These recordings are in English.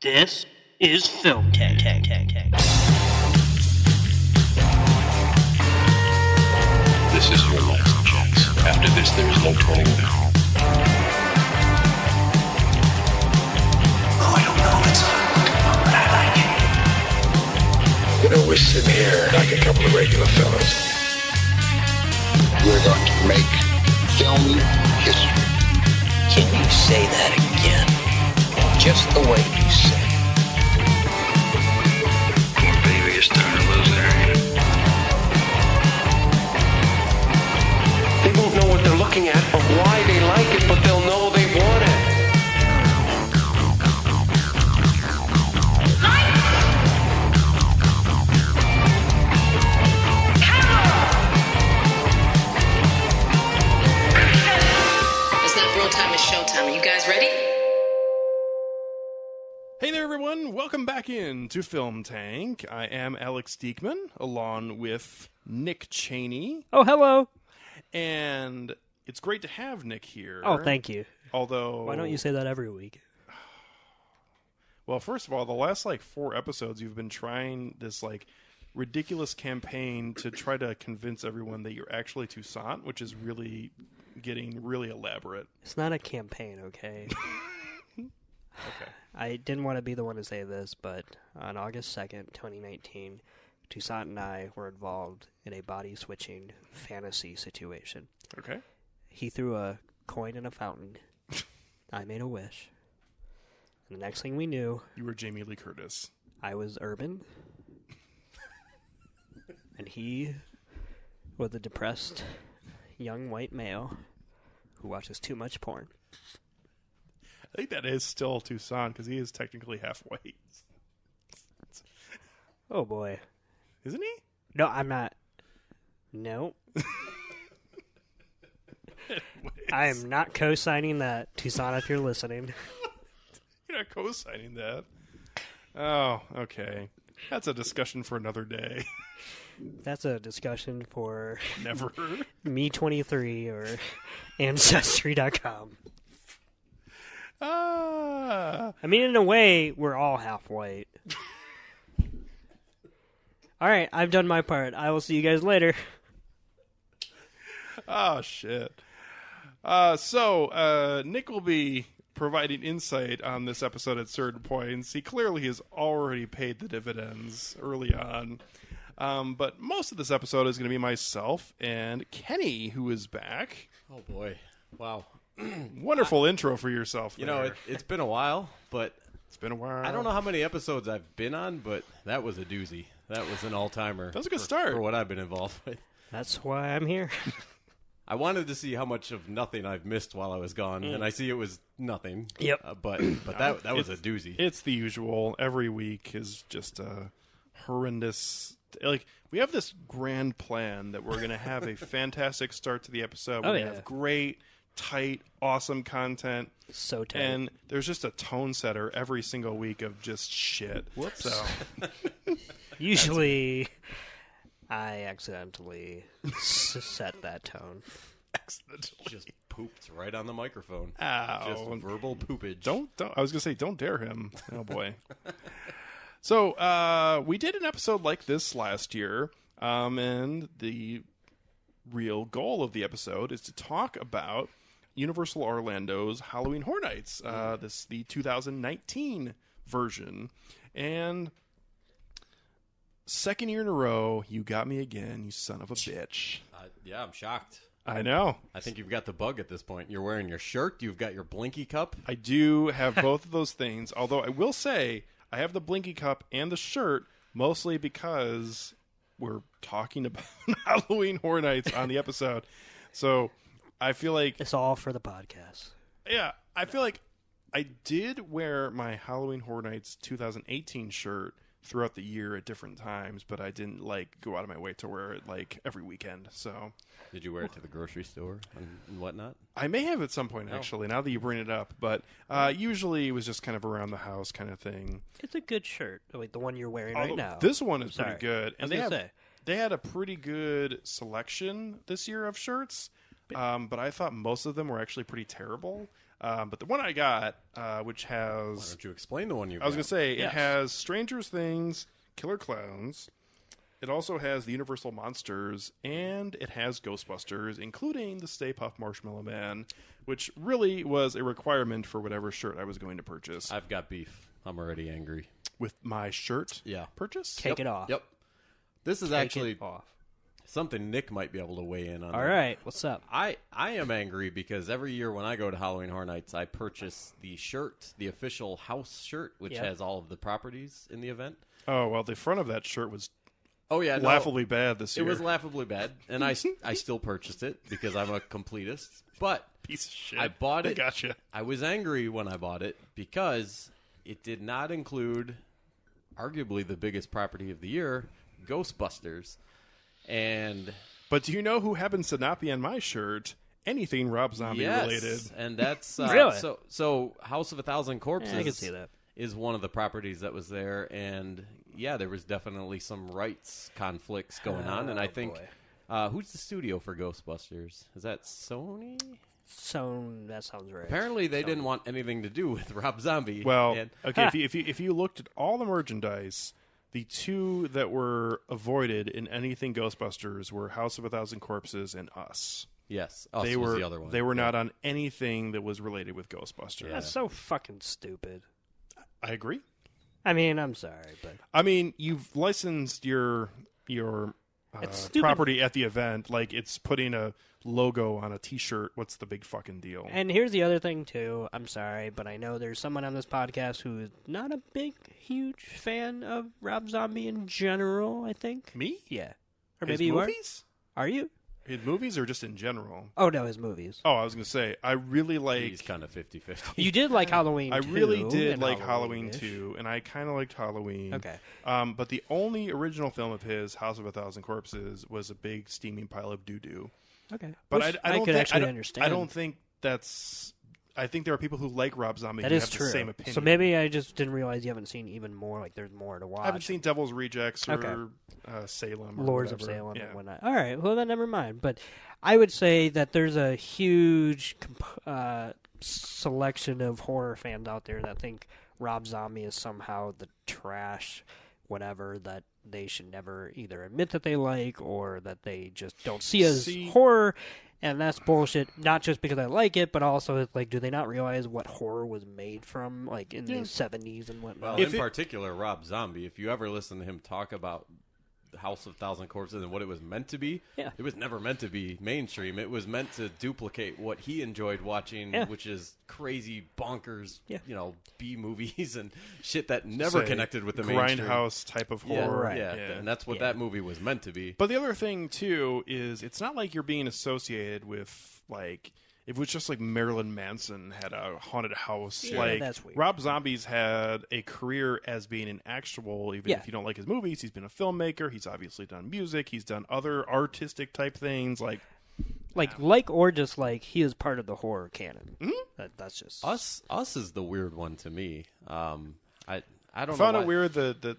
This is Film Tang. This is your last chance. After this, there is no turning back. Oh, I don't know if it's on, but I like it. You know, we're sitting here like a couple of regular fellas. We're going to make film history. Can you say that again? Just the way you said it. Poor baby is starting to lose their hair. They won't know what they're looking at or why they like it, but they'll know they want it. It's not real time, it's showtime. Are you guys ready? Hey there, everyone. Welcome back in to Film Tank. I am Alex Diekman, along with Nick Cheney. Oh, hello. And it's great to have Nick here. Oh, thank you. Although... Why don't you say that every week? Well, first of all, the last, 4 episodes, you've been trying this, ridiculous campaign to try to convince everyone that you're actually Toussaint, which is really getting really elaborate. It's not a campaign, okay? Okay. I didn't want to be the one to say this, but on August 2nd, 2019, Toussaint and I were involved in a body-switching fantasy situation. Okay. He threw a coin in a fountain. I made a wish. And the next thing we knew... You were Jamie Lee Curtis. I was Urban. And he was a depressed young white male who watches too much porn. I think that is still Toussaint, because he is technically half white. Oh, boy. Isn't he? No, I'm not. No. I am not co-signing that, Toussaint, if you're listening. You're not co-signing that. Oh, okay. That's a discussion for another day. That's a discussion for... Never. Me23 or Ancestry.com. I mean, in a way, we're all half white. Alright, I've done my part. I will see you guys later. Oh, shit. So, Nick will be providing insight on this episode at certain points. He clearly has already paid the dividends early on. But most of this episode is going to be myself and Kenny, who is back. Oh, boy. Wow. Wonderful intro for yourself. You know, it's been a while, but... It's been a while. I don't know how many episodes I've been on, but that was a doozy. That was an all-timer. That was a good start. For what I've been involved with. That's why I'm here. I wanted to see how much of nothing I've missed while I was gone, and I see it was nothing. Yep. But that was a doozy. It's the usual. Every week is just a horrendous... we have this grand plan that we're going to have a fantastic start to the episode. We're going to have great... tight, awesome content. So tight. And there's just a tone setter every single week of just shit. Whoops. So Usually, I accidentally set that tone. Accidentally. Just pooped right on the microphone. Ow. Just verbal poopage. Don't. I was going to say, don't dare him. Oh, boy. So, we did an episode like this last year, and the real goal of the episode is to talk about Universal Orlando's Halloween Horror Nights, the 2019 version. And second year in a row, you got me again, you son of a bitch. Yeah, I'm shocked. I know. I think you've got the bug at this point. You're wearing your shirt. You've got your Blinky cup. I do have both of those things, although I will say I have the Blinky cup and the shirt mostly because we're talking about Halloween Horror Nights on the episode. So I feel like... It's all for the podcast. Yeah, I feel like I did wear my Halloween Horror Nights 2018 shirt throughout the year at different times, but I didn't go out of my way to wear it every weekend. So did you wear it to the grocery store and whatnot? I may have at some point, actually, now that you bring it up, but usually it was just kind of around the house kind of thing. It's a good shirt. Like the one you're wearing right now. This one is pretty good. And they had a pretty good selection this year of shirts, but I thought most of them were actually pretty terrible. But the one I got, which Why has... don't you explain the one you got? I was going to say, Yes. it has Stranger Things, Killer Clowns. It also has the Universal Monsters, and it has Ghostbusters, including the Stay Puft Marshmallow Man, which really was a requirement for whatever shirt I was going to purchase. I've got beef. I'm already angry. With my shirt Yeah. purchase? Take it off. Yep. This is Take actually it off. something Nick might be able to weigh in on. All right, what's up? I am angry because every year when I go to Halloween Horror Nights, I purchase the shirt, the official house shirt, which Yep. has all of the properties in the event. Oh, well, the front of that shirt was Oh, yeah. No, laughably bad this it year. was laughably bad, and I still purchased it because I'm a completist. But Piece of shit. I bought it. Gotcha. I was angry when I bought it because it did not include arguably the biggest property of the year, Ghostbusters. And But do you know who happens to not be on my shirt? Anything Rob Zombie yes, related. and that's Really? So House of a Thousand Corpses Yeah, I can see that. is one of the properties that was there, and yeah, there was definitely some rights conflicts going on, and I Oh, think boy. who's the studio for Ghostbusters? Is that Sony? So that sounds right. Apparently, they didn't want anything to do with Rob Zombie. Well, and, okay, if you looked at all the merchandise, the two that were avoided in anything Ghostbusters were House of a Thousand Corpses and Us. yes, Us They was were the other one. They were Yeah. not on anything that was related with Ghostbusters. That's so fucking stupid. I agree. I mean, I'm sorry, but I mean, you've licensed your It's stupid. property at the event, like it's putting a logo on a T-shirt. What's the big fucking deal? and here's the other thing too. I'm sorry, but I know there's someone on this podcast who is not a big, huge fan of Rob Zombie in general. I think. Me? Yeah, or His maybe you movies? are. Are you? In movies or just in general? Oh no, his movies. Oh, I was gonna say I really like. He's kind of 50-50. You did like Halloween. I 2 really did and like Halloween Halloween-ish. 2, and I kind of liked Halloween. Okay. But the only original film of his, House of a Thousand Corpses, was a big steaming pile of doo-doo. Okay. But Which I don't could think, actually I don't, understand. I don't think that's... I think there are people who like Rob Zombie That who is have true. the same opinion. So maybe I just didn't realize you haven't seen even more. Like there's more to watch. I haven't seen Devil's Rejects or Okay. Salem or Lords of whatever. Salem Yeah. and whatnot. All right, well then never mind. But I would say that there's a huge selection of horror fans out there that think Rob Zombie is somehow the trash, whatever, that they should never either admit that they like or that they just don't see as horror. And that's bullshit, not just because I like it, but also, like, do they not realize what horror was made from, like, in the 70s and whatnot? Well, in particular, Rob Zombie, if you ever listen to him talk about the House of Thousand Corpses and what it was meant to be, it was never meant to be mainstream. It was meant to duplicate what he enjoyed watching, which is crazy, bonkers, B movies and shit that never connected with the mainstream. Grindhouse type of horror. Yeah, and that's what that movie was meant to be. But the other thing, too, is it's not like you're being associated with, like... If it was just like Marilyn Manson had a haunted house, like that's weird. Rob Zombie's had a career as being an actual, even if you don't like his movies, he's been a filmmaker, he's obviously done music, he's done other artistic type things, like or dislike, he is part of the horror canon. Mm-hmm. That's just... Us is the weird one to me. I don't know. I found it weird that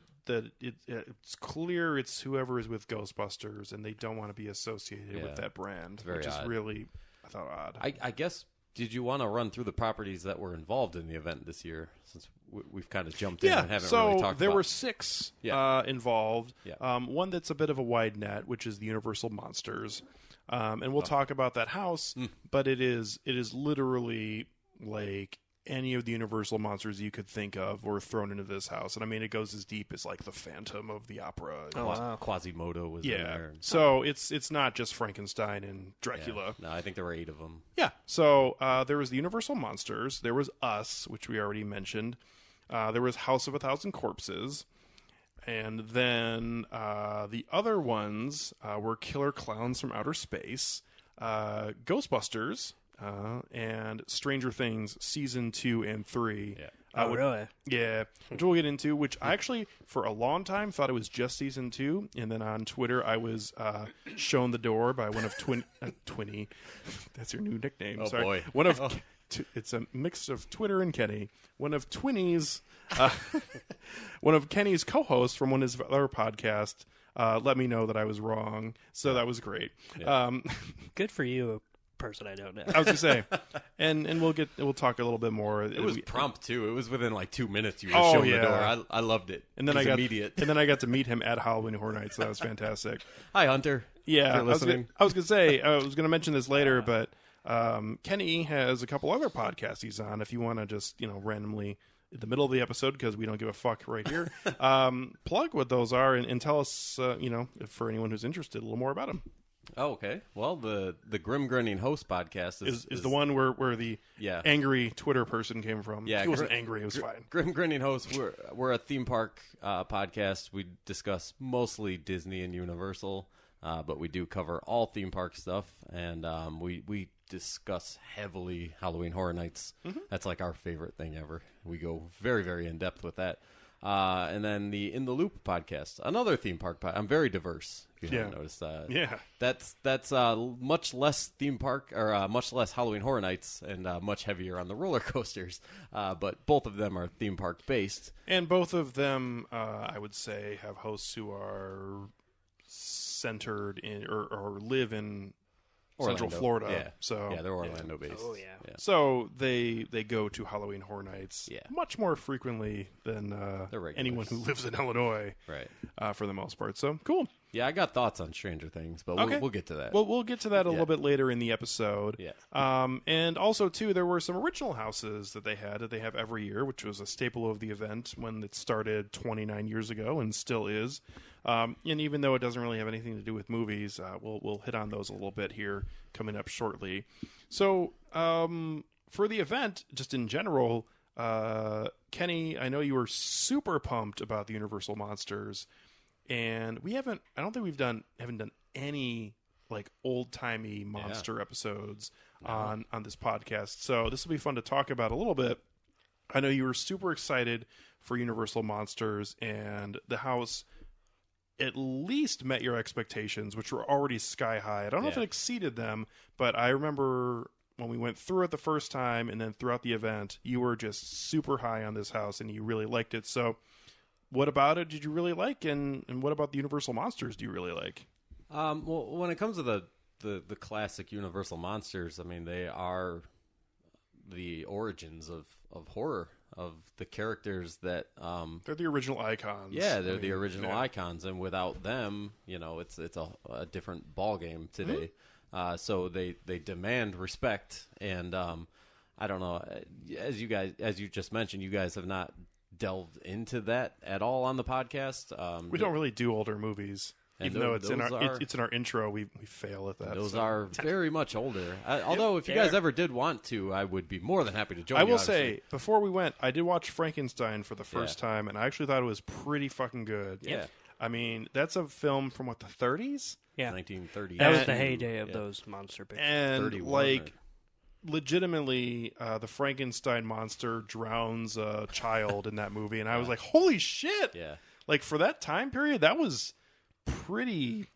it's clear it's whoever is with Ghostbusters and they don't want to be associated with that brand, very which is odd. really... I thought odd. I guess, did you want to run through the properties that were involved in the event this year? Since we've kind of jumped in and haven't really talked about... there were 6 involved. Yeah. One that's a bit of a wide net, which is the Universal Monsters. And we'll talk about that house, but it is literally like any of the Universal monsters you could think of were thrown into this house. And I mean, it goes as deep as like the Phantom of the Opera. Quasimodo was in there. So it's not just Frankenstein and Dracula. Yeah. No, I think there were 8 of them. Yeah. So there was the Universal Monsters. There was Us, which we already mentioned. There was House of a Thousand Corpses. And then the other ones were Killer Clowns from Outer Space, Ghostbusters, and Stranger Things Season 2 and 3. Yeah. Really? Yeah, which we'll get into, which I actually, for a long time, thought it was just Season 2, and then on Twitter, I was shown the door by one of Twinny. That's your new nickname. Oh, sorry. boy. One of... It's a mix of Twitter and Kenny. One of Twinny's... one of Kenny's co-hosts from one of his other podcasts let me know that I was wrong, so that was great. Yeah. Good for you. person I know now. I was gonna say, and we'll talk a little bit more. It was prompt too. It was within like 2 minutes you were Oh, showing yeah. the door. I loved it. And then It I was got immediate. and then I got to meet him at Halloween Horror Nights. So that was fantastic. Hi, Hunter. Yeah, If you're listening. I was gonna say I was gonna mention this later, but Kenny has a couple other podcasts he's on. If you want to just randomly in the middle of the episode, because we don't give a fuck right here, plug what those are and tell us if for anyone who's interested a little more about them. Oh, okay. Well, the Grim Grinning Host podcast is the one where the angry Twitter person came from. Yeah, he wasn't angry. It was fine. Grim Grinning Host. We're a theme park podcast. We discuss mostly Disney and Universal, but we do cover all theme park stuff, and we discuss heavily Halloween Horror Nights. Mm-hmm. That's like our favorite thing ever. We go very, very in depth with that. And then the In the Loop podcast, another theme park I'm very diverse, if you haven't noticed. That's much less theme park, or much less Halloween Horror Nights, and much heavier on the roller coasters. But both of them are theme park based. And both of them, I would say, have hosts who are centered in or live in Central Florida. Yeah. So they're Orlando based. Oh yeah. So they go to Halloween Horror Nights Yeah. much more frequently than anyone who lives in Illinois, Right. for the most part. So cool. Yeah, I got thoughts on Stranger Things, but Okay. we'll get to that. Well, we'll get to that a little bit later in the episode. Yeah. And also, too, there were some original houses that they have every year, which was a staple of the event when it started 29 years ago and still is. And even though it doesn't really have anything to do with movies, we'll hit on those a little bit here coming up shortly. So for the event, just in general, Kenny, I know you were super pumped about the Universal Monsters. And I don't think haven't done any like old timey monster episodes on this podcast. So this will be fun to talk about a little bit. I know you were super excited for Universal Monsters, and the house at least met your expectations, which were already sky high. I don't know if it exceeded them, but I remember when we went through it the first time and then throughout the event, you were just super high on this house and you really liked it. So what about it did you really like, and what about the Universal Monsters do you really like? Well, when it comes to the classic Universal Monsters, I mean, they are the origins of horror, of the characters that they're the original icons. Yeah, they're the original icons, and without them, it's a different ball game today. Mm-hmm. So they demand respect, and I don't know, as you just mentioned, you guys have not delved into that at all on the podcast. We don't really do older movies, even though it's in our intro. We fail at that. Those are very much older. Although, if you guys ever did want to, I would be more than happy to join. I will say, before we went, I did watch Frankenstein for the first Yeah. time, and I actually thought it was pretty fucking good. Yeah. I mean, that's a film from the 30s? Yeah. 1930. That was the heyday of those monster pictures. And 31 legitimately, the Frankenstein monster drowns a child in that movie, and I was like, "Holy shit!" Yeah. Like for that time period, that was pretty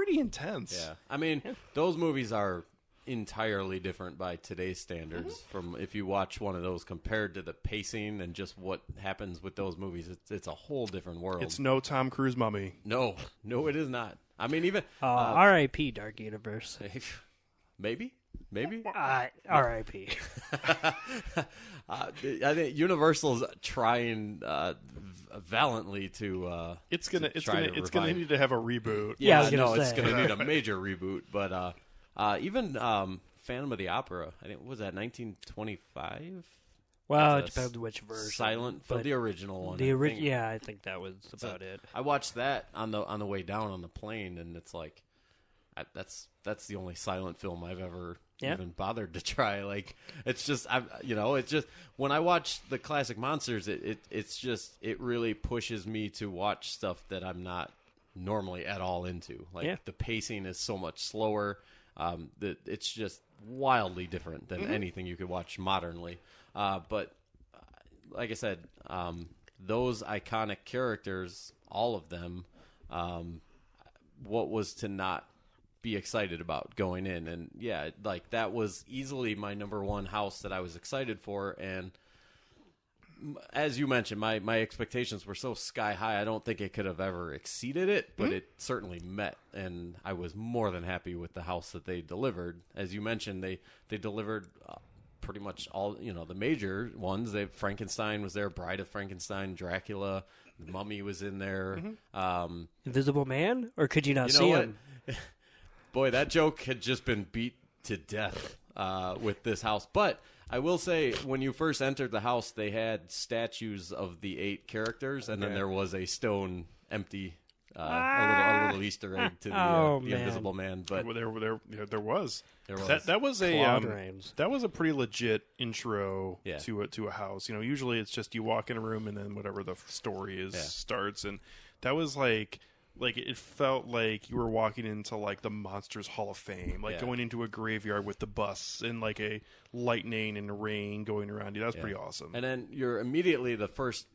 intense. Yeah. I mean, those movies are entirely different by today's standards. From if you watch one of those compared to the pacing and just what happens with those movies, it's a whole different world. It's no Tom Cruise Mummy. No, it is not. I mean, even R.I.P. Dark Universe. maybe. R.I.P. I think Universal's trying valiantly to. It's gonna need to have a reboot. Yeah, I was gonna it's say. gonna need a major reboot. But even Phantom of the Opera, I think was that 1925. Well, it depends which version. Silent for the original one. Yeah, I think that was about it. I watched that on the way down on the plane, and it's like that's the only silent film I've ever even bothered to try. Like it's just it's just when I watch the classic monsters, it really pushes me to watch stuff that I'm not normally at all into. Like the pacing is so much slower. That it's just wildly different than anything you could watch modernly. But like I said, those iconic characters, all of them, what was to not be excited about going in? And yeah, like that was easily my number one house that I was excited for. And as you mentioned, my expectations were so sky high. I don't think it could have ever exceeded it, but it certainly met, and I was more than happy with the house that they delivered. As you mentioned, they delivered pretty much all, the major ones. Frankenstein was there, Bride of Frankenstein, Dracula, the Mummy was in there. Invisible Man, or could you not see him? Boy, that joke had just been beat to death with this house, but. I will say, when you first entered the house, they had statues of the 8 characters, and then there was a stone empty, a little Easter egg to the Invisible Man. But there was. There was. That was a pretty legit intro to a house. Usually it's just you walk in a room and then whatever the story is starts, and that was like it felt like you were walking into like the Monsters Hall of Fame, going into a graveyard with the bus and like a lightning and rain going around you. That was pretty awesome. And then you're immediately the first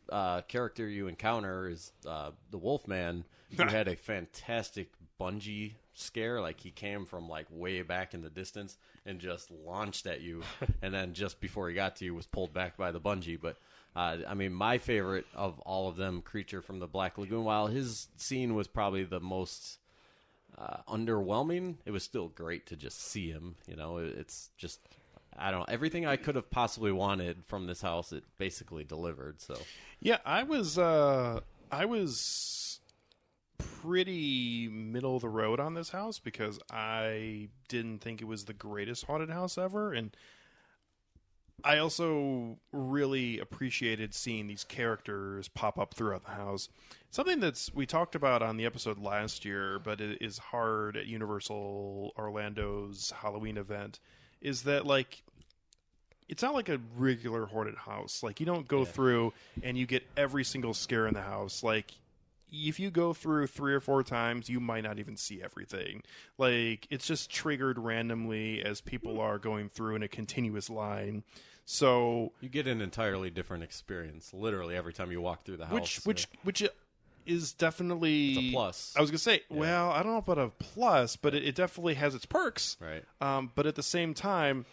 character you encounter is the Wolfman, who had a fantastic bungee scare. Like he came from like way back in the distance and just launched at you, and then just before he got to you was pulled back by the bungee. But my favorite of all of them, Creature from the Black Lagoon, while his scene was probably the most underwhelming, it was still great to just see him. It's just, I don't know, everything I could have possibly wanted from this house, it basically delivered. So yeah, I was pretty middle of the road on this house because I didn't think it was the greatest haunted house ever, and I also really appreciated seeing these characters pop up throughout the house. Something we talked about on the episode last year, but it is hard at Universal Orlando's Halloween event, is that like it's not like a regular haunted house. Like you don't go through and you get every single scare in the house. Like if you go through 3 or 4 times, you might not even see everything. Like it's just triggered randomly as people are going through in a continuous line. So you get an entirely different experience, literally every time you walk through the house. Which is definitely it's a plus. I was gonna say, well, I don't know about a plus, but it definitely has its perks. Right. But at the same time,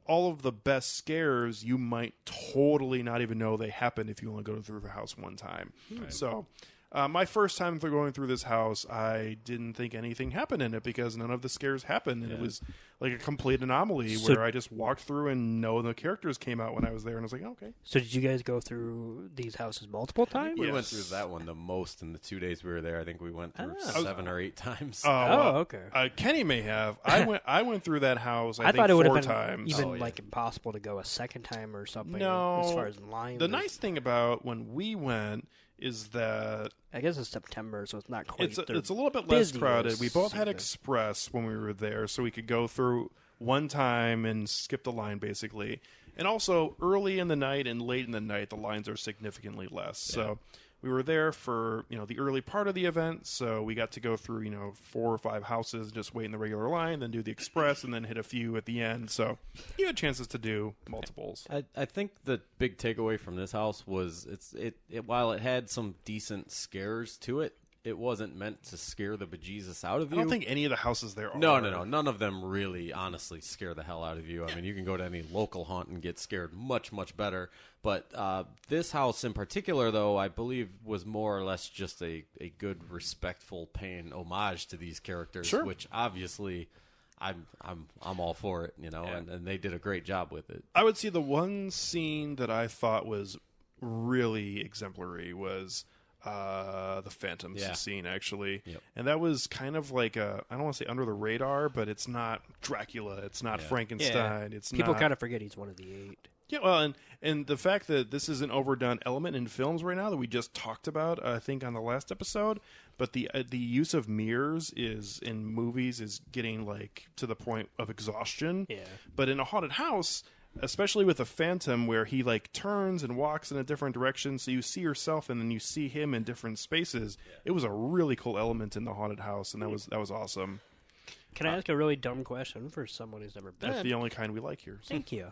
all of the best scares you might totally not even know they happened if you only go through the house one time. Right. So. My first time going through this house, I didn't think anything happened in it because none of the scares happened, and it was like a complete anomaly where I just walked through and no the characters came out when I was there, and I was like, okay. So did you guys go through these houses multiple times? We went through that one the most in the 2 days we were there. I think we went through 7 or 8 times. Okay. Kenny may have. I went through that house. I think thought it would 4 have been times. even like impossible to go a second time or something. No, as far as line. The nice thing about when we went is that I guess it's September, so it's not quite. It's a little bit less crowded. We both had Express when we were there, so we could go through one time and skip the line basically. And also early in the night and late in the night, the lines are significantly less. Yeah. So we were there for the early part of the event, so we got to go through 4 or 5 houses, just wait in the regular line, then do the Express, and then hit a few at the end. So you had chances to do multiples. I think the big takeaway from this house was it while it had some decent scares to it, it wasn't meant to scare the bejesus out of you. I don't think any of the houses there are. No. None of them really, honestly, scare the hell out of you. I mean, you can go to any local haunt and get scared much, much better. But this house in particular, though, I believe was more or less just a good, respectful, paying homage to these characters, which obviously I'm all for it, and they did a great job with it. I would say the one scene that I thought was really exemplary was the Phantom scene, actually. Yep. And that was kind of like I don't want to say under the radar, but it's not Dracula, it's not Frankenstein, it's people kind of forget he's one of the 8. Yeah, well, and the fact that this is an overdone element in films right now that we just talked about, I think, on the last episode, but the use of mirrors in movies is getting like to the point of exhaustion. Yeah. But in a haunted house, especially with a Phantom where he like turns and walks in a different direction, so you see yourself and then you see him in different spaces. It was a really cool element in the haunted house, and that was awesome. Can I ask a really dumb question for someone who's never been? That's the only kind we like here. So. Thank you.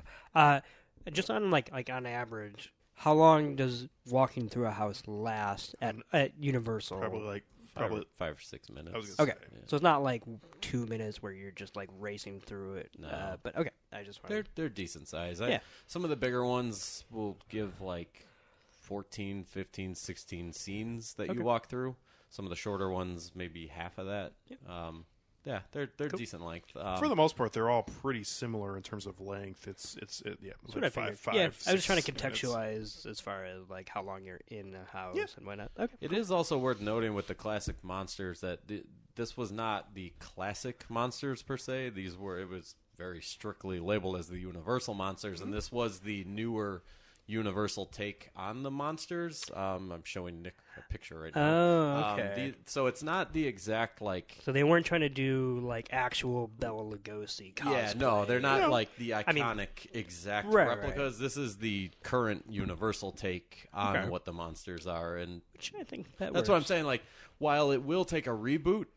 Just on like on average, how long does walking through a house last at Universal? Probably like probably 5 or 6 minutes. I was gonna Okay, say. so it's not like 2 minutes where you're just like racing through it. No. But okay, I just wanted They're decent size. Yeah. Some of the bigger ones will give like 14, 15, 16 scenes that you walk through. Some of the shorter ones, maybe half of that. Yeah, they're decent length. For the most part, they're all pretty similar in terms of length. It's That's like what I five, figured. Yeah, I was trying to 6 minutes. contextualize as far as like how long you're in a house and whatnot. Okay, It is also worth noting with the classic monsters that this was not the classic monsters per se. It was very strictly labeled as the Universal monsters, and this was the newer Universal take on the monsters. I'm showing Nick a picture right now. Oh, okay. So it's not the exact like. So they weren't trying to do like actual Bela Lugosi cosplay. Yeah, no, they're not like the iconic I mean, exact right, replicas. This is the current Universal take on what the monsters are, and Which I think that's what I'm saying. Like, while it will take a reboot,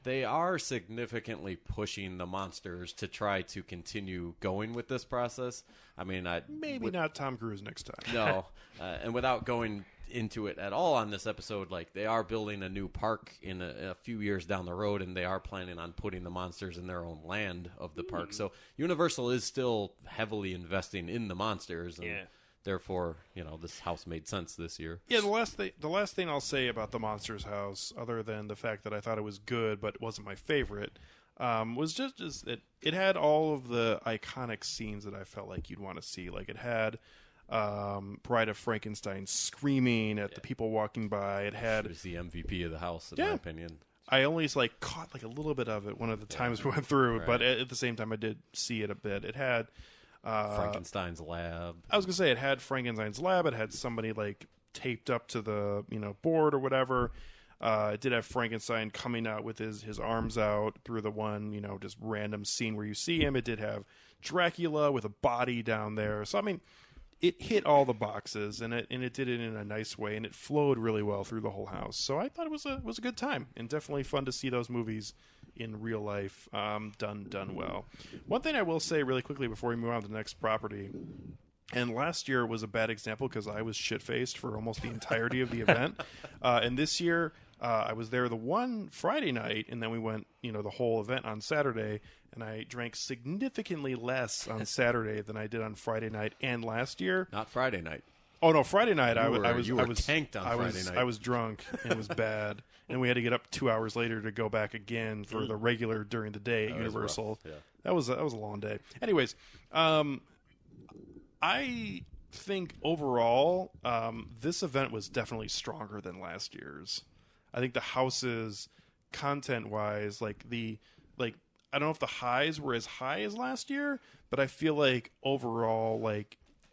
they are significantly pushing the monsters to try to continue going with this process. I mean, Maybe not Tom Cruise next time. no, and without going into it at all on this episode, like they are building a new park in a few years down the road, and they are planning on putting the monsters in their own land of the park. So Universal is still heavily investing in the monsters, and therefore, this house made sense this year. Yeah, the last thing I'll say about the Monsters house, other than the fact that I thought it was good but it wasn't my favorite, was just it had all of the iconic scenes that I felt like you'd want to see. Like it had Bride of Frankenstein screaming at the people walking by. It had It was the MVP of the house, in my opinion. I only caught like a little bit of it one of the times we went through, but at the same time I did see it a bit. It had Frankenstein's lab. I was gonna say it had Frankenstein's lab. It had somebody like taped up to the board or whatever. It did have Frankenstein coming out with his arms out through the one just random scene where you see him. It did have Dracula with a body down there. So I mean, it hit all the boxes and it did it in a nice way and it flowed really well through the whole house. So I thought it was a good time and definitely fun to see those movies in real life done well. One thing I will say really quickly before we move on to the next property, and last year was a bad example because I was shit-faced for almost the entirety of the event, and this year I was there the one Friday night, and then we went the whole event on Saturday, and I drank significantly less on Saturday than I did on Friday night and last year. Not Friday night. Oh no, Friday night I was tanked on Friday night. I was drunk and it was bad, and we had to get up 2 hours later to go back again for the regular during the day at Universal. Yeah. That was a long day. Anyways, I think overall this event was definitely stronger than last year's. I think the houses, content wise, I don't know if the highs were as high as last year, but I feel like overall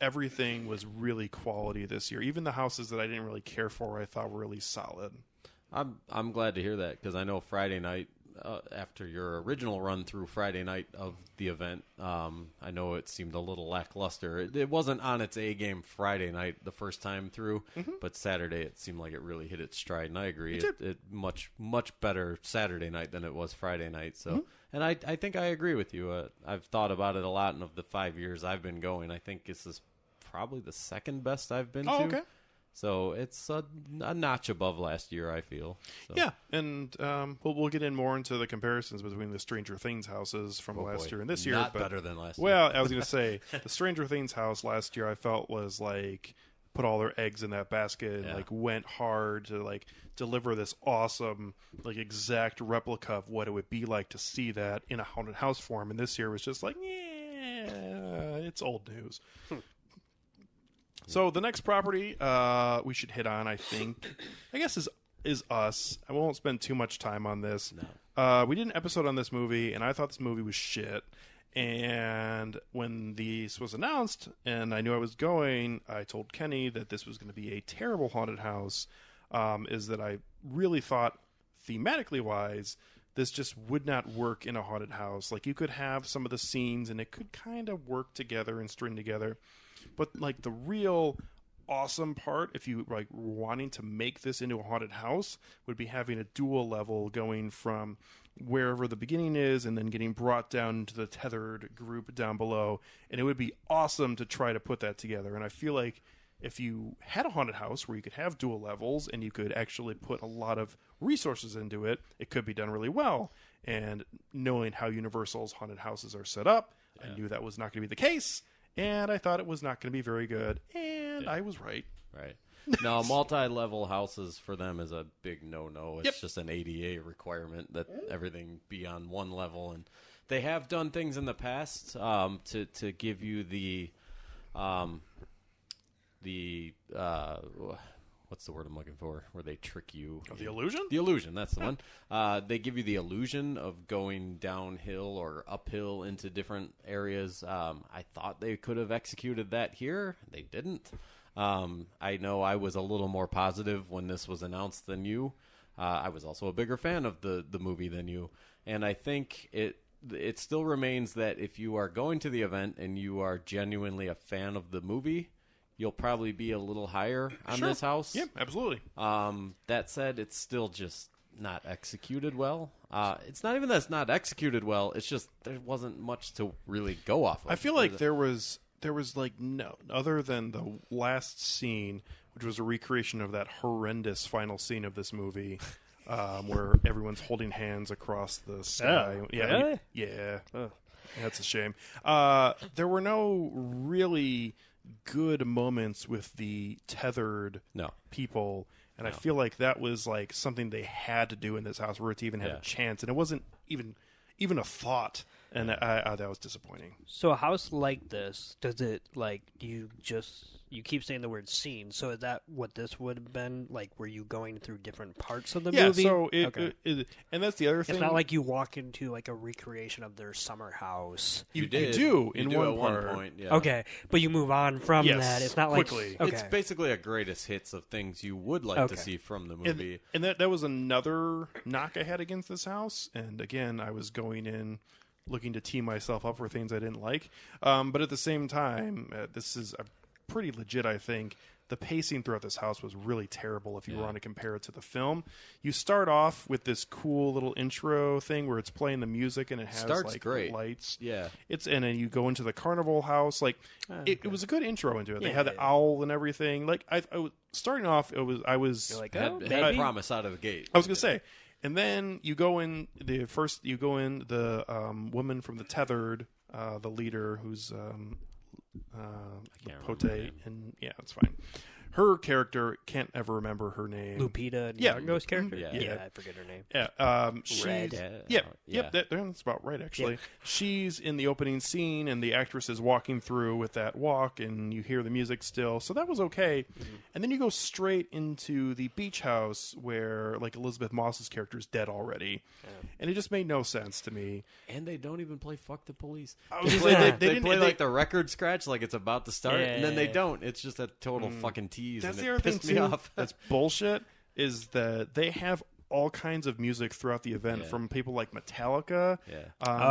everything was really quality this year. Even the houses that I didn't really care for, I thought were really solid. I'm glad to hear that because I know Friday night, after your original run through Friday night of the event, I know it seemed a little lackluster. It wasn't on its A game Friday night the first time through, but Saturday it seemed like it really hit its stride, and I agree. It much better Saturday night than it was Friday night. So, and I think I agree with you. I've thought about it a lot, and of the 5 years I've been going, I think this is probably the second best I've been to. Okay. So it's a notch above last year, I feel. So. Yeah, and we'll get in more into the comparisons between the Stranger Things houses from last year and this year. Not better than last year. Well, I was going to say, the Stranger Things house last year I felt was put all their eggs in that basket and went hard to deliver this awesome exact replica of what it would be like to see that in a haunted house form. And this year was just it's old news. So the next property we should hit on, I guess, is Us. I won't spend too much time on this. No. We did an episode on this movie, and I thought this movie was shit. And when this was announced, and I knew I was going, I told Kenny that this was going to be a terrible haunted house. Is that I really thought, thematically wise, this just would not work in a haunted house. You could have some of the scenes, and it could kind of work together and string together. But the real awesome part, if you wanting to make this into a haunted house, would be having a dual level going from wherever the beginning is and then getting brought down to the tethered group down below. And it would be awesome to try to put that together. And I feel like if you had a haunted house where you could have dual levels and you could actually put a lot of resources into it, it could be done really well. And knowing how Universal's haunted houses are set up, I knew that was not going to be the case, and I thought it was not going to be very good, and I was right. Right. No, multi-level houses for them is a big no-no. It's just an ADA requirement that everything be on one level, and they have done things in the past to give you the what's the word I'm looking for? Where they trick you. Oh, the illusion? The illusion, that's the one. They give you the illusion of going downhill or uphill into different areas. I thought they could have executed that here. They didn't. I know I was a little more positive when this was announced than you. I was also a bigger fan of the movie than you. And I think it still remains that if you are going to the event and you are genuinely a fan of the movie, you'll probably be a little higher on this house. Yeah, absolutely. That said, it's still just not executed well. It's not even that it's not executed well. It's just there wasn't much to really go off of. I feel like there was like no other than the last scene, which was a recreation of that horrendous final scene of this movie, where everyone's holding hands across the sky. Really? Yeah. That's a shame. There were no really good moments with the tethered people, and I feel like that was like something they had to do in this house where it even had a chance, and it wasn't even a thought, and that was disappointing. So a house like this, does it like you keep saying the word scene, so is that what this would have been like? Were you going through different parts of the movie? Yeah, so and that's the other thing. It's not like you walk into like a recreation of their summer house. You do at one point. Yeah. Okay, but you move on from that. It's not quickly. Like It's basically a greatest hits of things you would like to see from the movie. And that was another knock I had against this house. And again, I was going in looking to tee myself up for things I didn't like. But at the same time, this is pretty legit, I think. The pacing throughout this house was really terrible if you want to compare it to the film. You start off with this cool little intro thing where it's playing the music and it has like great. lights. Yeah. And then you go into the carnival house. Like it was a good intro into it. They had the owl and everything. Like I was starting off, I was You're like, had promise out of the gate. I was gonna say. And then you go in the woman from the tethered, the leader who's Pote, and it's fine. Her character can't ever remember her name. Lupita Yeah. Nyong'o's character? Yeah. I forget her name. Yeah, she's, Red. That's about right, actually. Yeah. She's in the opening scene, and the actress is walking through with that walk, and you hear the music still, so that was okay. Mm-hmm. And then you go straight into the beach house, where, like, Elizabeth Moss's character is dead already. And it just made no sense to me. And they don't even play Fuck the Police. They play like the record scratch, like it's about to start, and then they don't. It's just a total fucking tease. That's and the other thing too. That's bullshit. Is that they have all kinds of music throughout the event from people like Metallica. Yeah.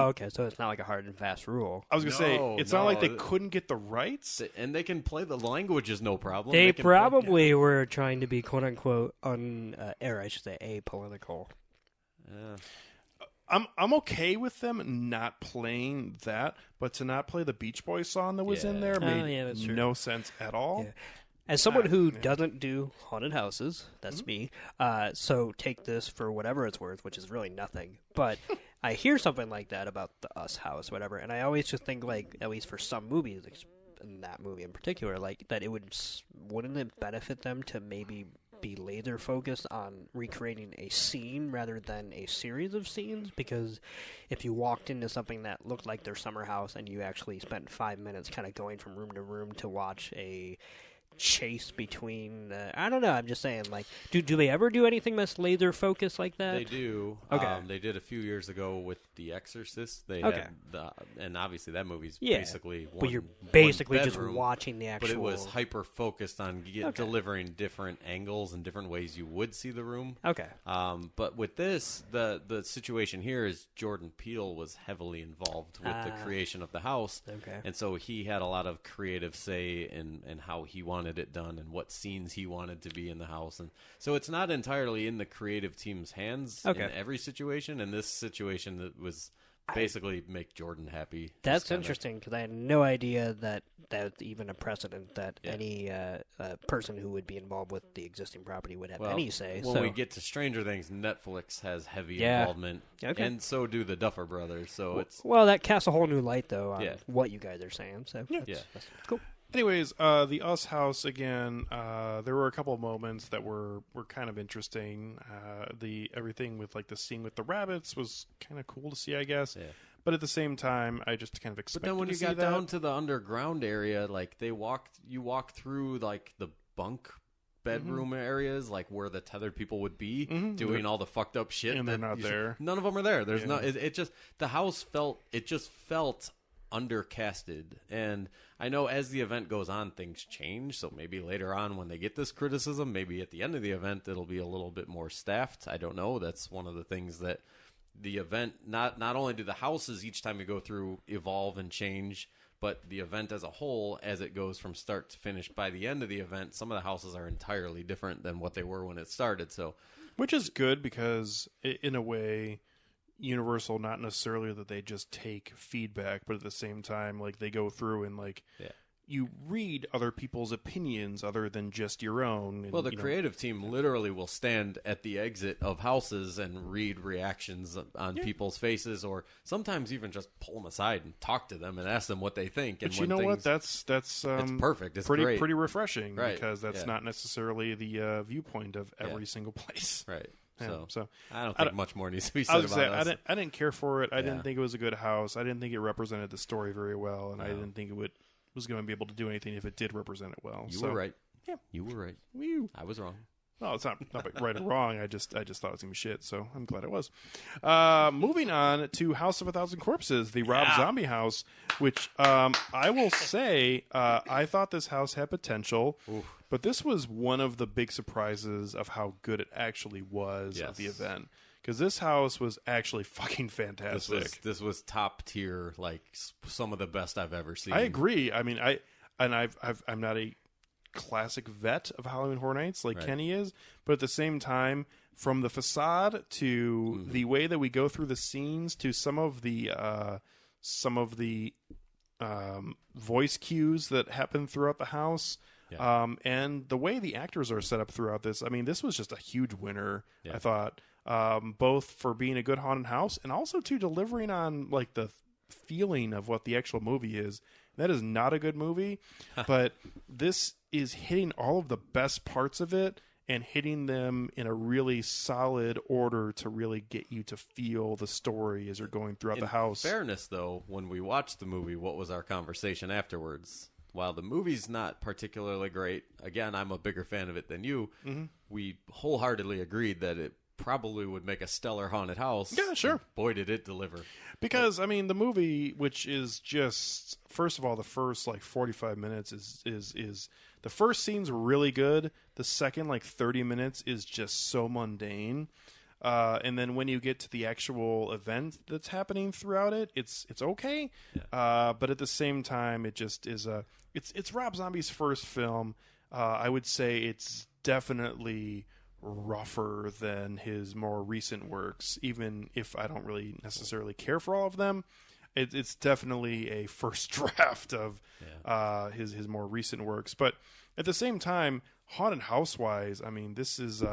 Okay, so it's not like a hard and fast rule. I was gonna say it's not like they couldn't get the rights, and they can play the languages, no problem. They probably were trying to be quote unquote apolitical. I'm okay with them not playing that, but to not play the Beach Boys song that was in there made no sense at all. Yeah. As someone who doesn't do haunted houses, that's me, so take this for whatever it's worth, which is really nothing. But I hear something like that about the Us house, whatever, and I always just think, like, at least for some movies, in that movie in particular, like, that wouldn't it benefit them to maybe be laser focused on recreating a scene rather than a series of scenes? Because if you walked into something that looked like their summer house and you actually spent 5 minutes kind of going from room to room to watch a chase between I don't know, I'm just saying, like, do they ever do anything that's laser focused like that? They do. Okay. They did a few years ago with The Exorcist. They had and obviously that movie's basically one, but you're basically one just bedroom, watching the actual, but it was hyper focused on delivering different angles and different ways you would see the room. But with this, the situation here is Jordan Peele was heavily involved with the creation of the house, and so he had a lot of creative say in how he wanted it done and what scenes he wanted to be in the house, and so it's not entirely in the creative team's hands in every situation. In this situation, that was basically make Jordan happy. That's interesting because I had no idea that that's even a precedent that any person who would be involved with the existing property would have any say. When we get to Stranger Things, Netflix has heavy involvement, and so do the Duffer Brothers. So that casts a whole new light though on what you guys are saying. So that's cool. Anyways, the Us house again. There were a couple of moments that were kind of interesting. Everything with like the scene with the rabbits was kind of cool to see, I guess. Yeah. But at the same time, I just kind of expected. But then when you got down to the underground area, like you walk through like the bunk bedroom areas, like where the tethered people would be doing all the fucked up shit, and they're not there. None of them are there. There's not. It just the house felt undercasted, and I know as the event goes on things change, so maybe later on when they get this criticism, maybe at the end of the event it'll be a little bit more staffed. I don't know. That's one of the things that the event, not only do the houses each time you go through evolve and change, but the event as a whole, as it goes from start to finish, by the end of the event some of the houses are entirely different than what they were when it started. So which is good because in a way Universal, not necessarily that they just take feedback, but at the same time, like they go through and like you read other people's opinions other than just your own. And, well, the creative team literally will stand at the exit of houses and read reactions on people's faces, or sometimes even just pull them aside and talk to them and ask them what they think. But you know what? That's it's perfect. It's pretty refreshing, right? Because that's not necessarily the viewpoint of every single place, right? So I don't think much more needs to be said about us. I didn't care for it. I didn't think it was a good house. I didn't think it represented the story very well, and I didn't think it was going to be able to do anything if it did represent it well. You were right. Yeah, you were right. I was wrong. No, it's not right or wrong. I just thought it was going to be shit, so I'm glad it was. Moving on to House of a Thousand Corpses, the Rob Zombie house, which I will say I thought this house had potential. Oof. But this was one of the big surprises of how good it actually was of the event. Because this house was actually fucking fantastic. This was top tier, like some of the best I've ever seen. I agree. I mean, I'm not a classic vet of Halloween Horror Nights like Kenny is, but at the same time, from the facade to the way that we go through the scenes to some of the voice cues that happen throughout the house. Yeah. And the way the actors are set up throughout this, I mean, this was just a huge winner, I thought, both for being a good haunted house and also to delivering on like the feeling of what the actual movie is. That is not a good movie, but this is hitting all of the best parts of it and hitting them in a really solid order to really get you to feel the story as you're going throughout the house. In fairness, though, when we watched the movie, what was our conversation afterwards? While the movie's not particularly great, again, I'm a bigger fan of it than you, we wholeheartedly agreed that it probably would make a stellar haunted house. Yeah, sure. Boy, did it deliver. Because, I mean, the movie, which is just, first of all, the first, 45 minutes is the first scene's really good. The second, 30 minutes is just so mundane. And then when you get to the actual event that's happening throughout it, it's okay. Yeah. But at the same time, it just is it's Rob Zombie's first film. I would say it's definitely rougher than his more recent works, even if I don't really necessarily care for all of them. It's definitely a first draft of his more recent works. But at the same time, haunted house wise, I mean, this is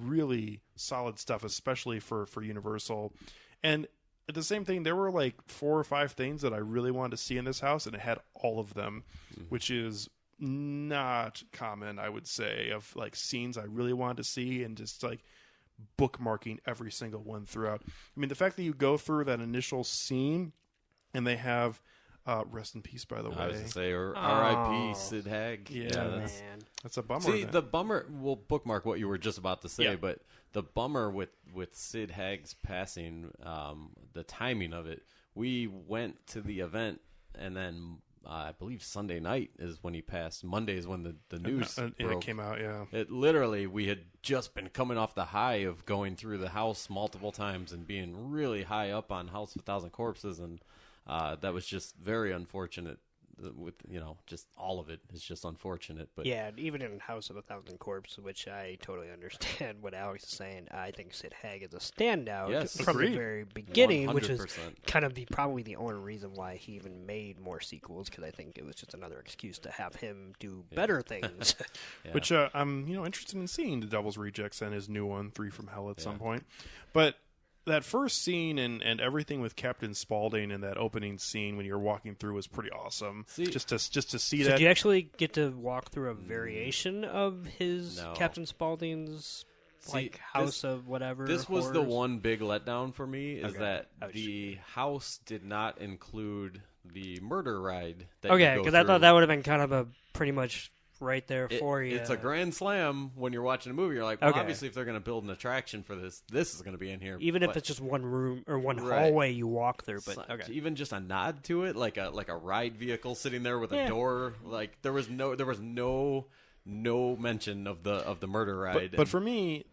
really solid stuff, especially for Universal. And at the same thing, there were 4 or 5 things that I really wanted to see in this house, and it had all of them, which is not common, I would say, of scenes I really wanted to see and just bookmarking every single one throughout. I mean, the fact that you go through that initial scene and they have rest in peace, by the way. I was going to say, or R.I.P. Sid Haig. Yeah, that's a bummer. See, the bummer, we'll bookmark what you were just about to say, but the bummer with Sid Haig's passing, the timing of it, we went to the event and then I believe Sunday night is when he passed. Monday is when the news broke. It came out, yeah. It literally, we had just been coming off the high of going through the house multiple times and being really high up on House of a Thousand Corpses, and that was just very unfortunate with just all of it is just unfortunate. But yeah, even in House of a Thousand Corpses, which I totally understand what Alex is saying, I think Sid Haig is a standout from agreed. the very beginning, 100%. which is kind of probably the only reason why he even made more sequels, because I think it was just another excuse to have him do better things. Which I'm interested in seeing the Devil's Rejects and his new one, 3 from Hell, at some point. But that first scene and everything with Captain Spaulding in that opening scene when you're walking through was pretty awesome. Just to see so that. Do you actually get to walk through a variation of his Captain Spaulding's house of whatever? This was horrors? the one big letdown for me is that Ouch. the house did not include the murder ride. Okay, because I thought that would have been kind of a pretty much right there for you. It's a grand slam when you're watching a movie. You're like, well, obviously, if they're going to build an attraction for this is going to be in here. Even if it's just one room or one hallway you walk through. But even just a nod to it, like a ride vehicle sitting there with a door. Like there was no mention of the murder ride. But for me,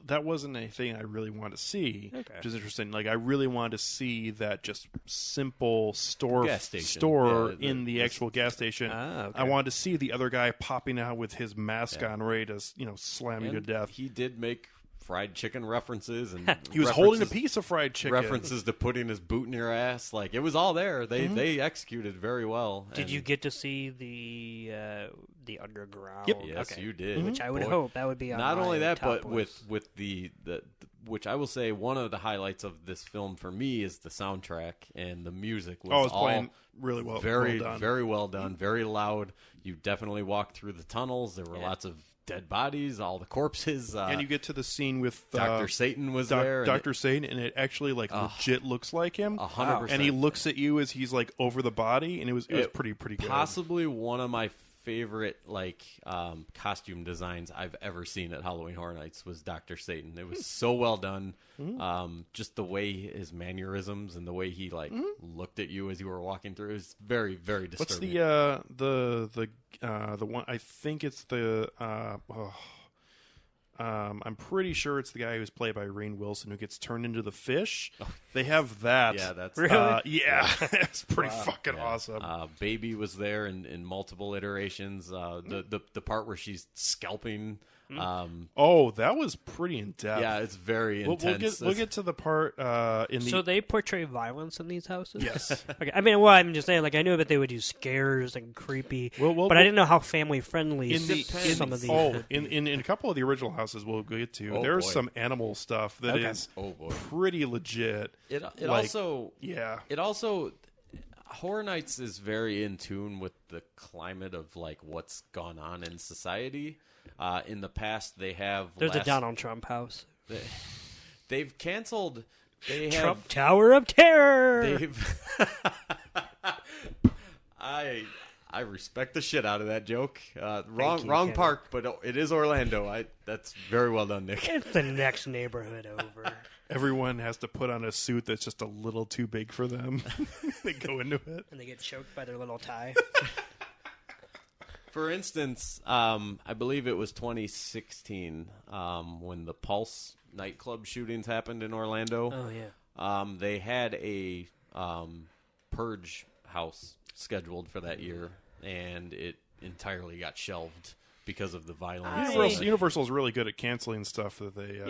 that wasn't a thing I really wanted to see, which is interesting. Like, I really wanted to see that just simple store in the actual gas station. I wanted to see the other guy popping out with his mask on, ready to slam you to death. He did make fried chicken references, and he was holding a piece of fried chicken. References to putting his boot in your ass. Like, it was all there. They executed very well. Did you get to see the underground? Yep. Yes, you did. Which I would hope that would be on not my only that, top but list. with the which I will say one of the highlights of this film for me is the soundtrack and the music was all playing really well, very well done. very well done, very loud. You definitely walked through the tunnels. There were lots of dead bodies, all the corpses, and you get to the scene with Dr. Satan was there. Dr. Satan, and it actually legit looks like him. 100%. And he looks at you as he's like over the body, and it was pretty good. Possibly one of my favorite costume designs I've ever seen at Halloween Horror Nights was Dr. Satan. It was so well done. Just the way his mannerisms and the way he looked at you as you were walking through is very, very disturbing. What's the one? I think it's the. I'm pretty sure it's the guy who's played by Rainn Wilson who gets turned into the fish. They have that. Yeah, that's really it's pretty fucking awesome. Baby was there in multiple iterations. The part where she's scalping. That was pretty in depth. Yeah, it's very intense. We'll get to the part in the. So they portray violence in these houses? Yes. Okay. I mean, I'm just saying, I knew that they would do scares and creepy, but I didn't know how family friendly some of these. In a couple of the original houses we'll get to, there's some animal stuff that is pretty legit. It also Horror Nights is very in tune with the climate of what's gone on in society. In the past, they have. There's a Donald Trump house. They've canceled. Trump Tower of Terror. I respect the shit out of that joke. Wrong park, but it is Orlando. That's very well done, Nick. It's the next neighborhood over. Everyone has to put on a suit that's just a little too big for them. They go into it. And they get choked by their little tie. For instance, I believe it was 2016 when the Pulse nightclub shootings happened in Orlando. Oh, yeah. They had a purge house scheduled for that year, and it entirely got shelved because of the violence. Universal's really good at canceling stuff that they.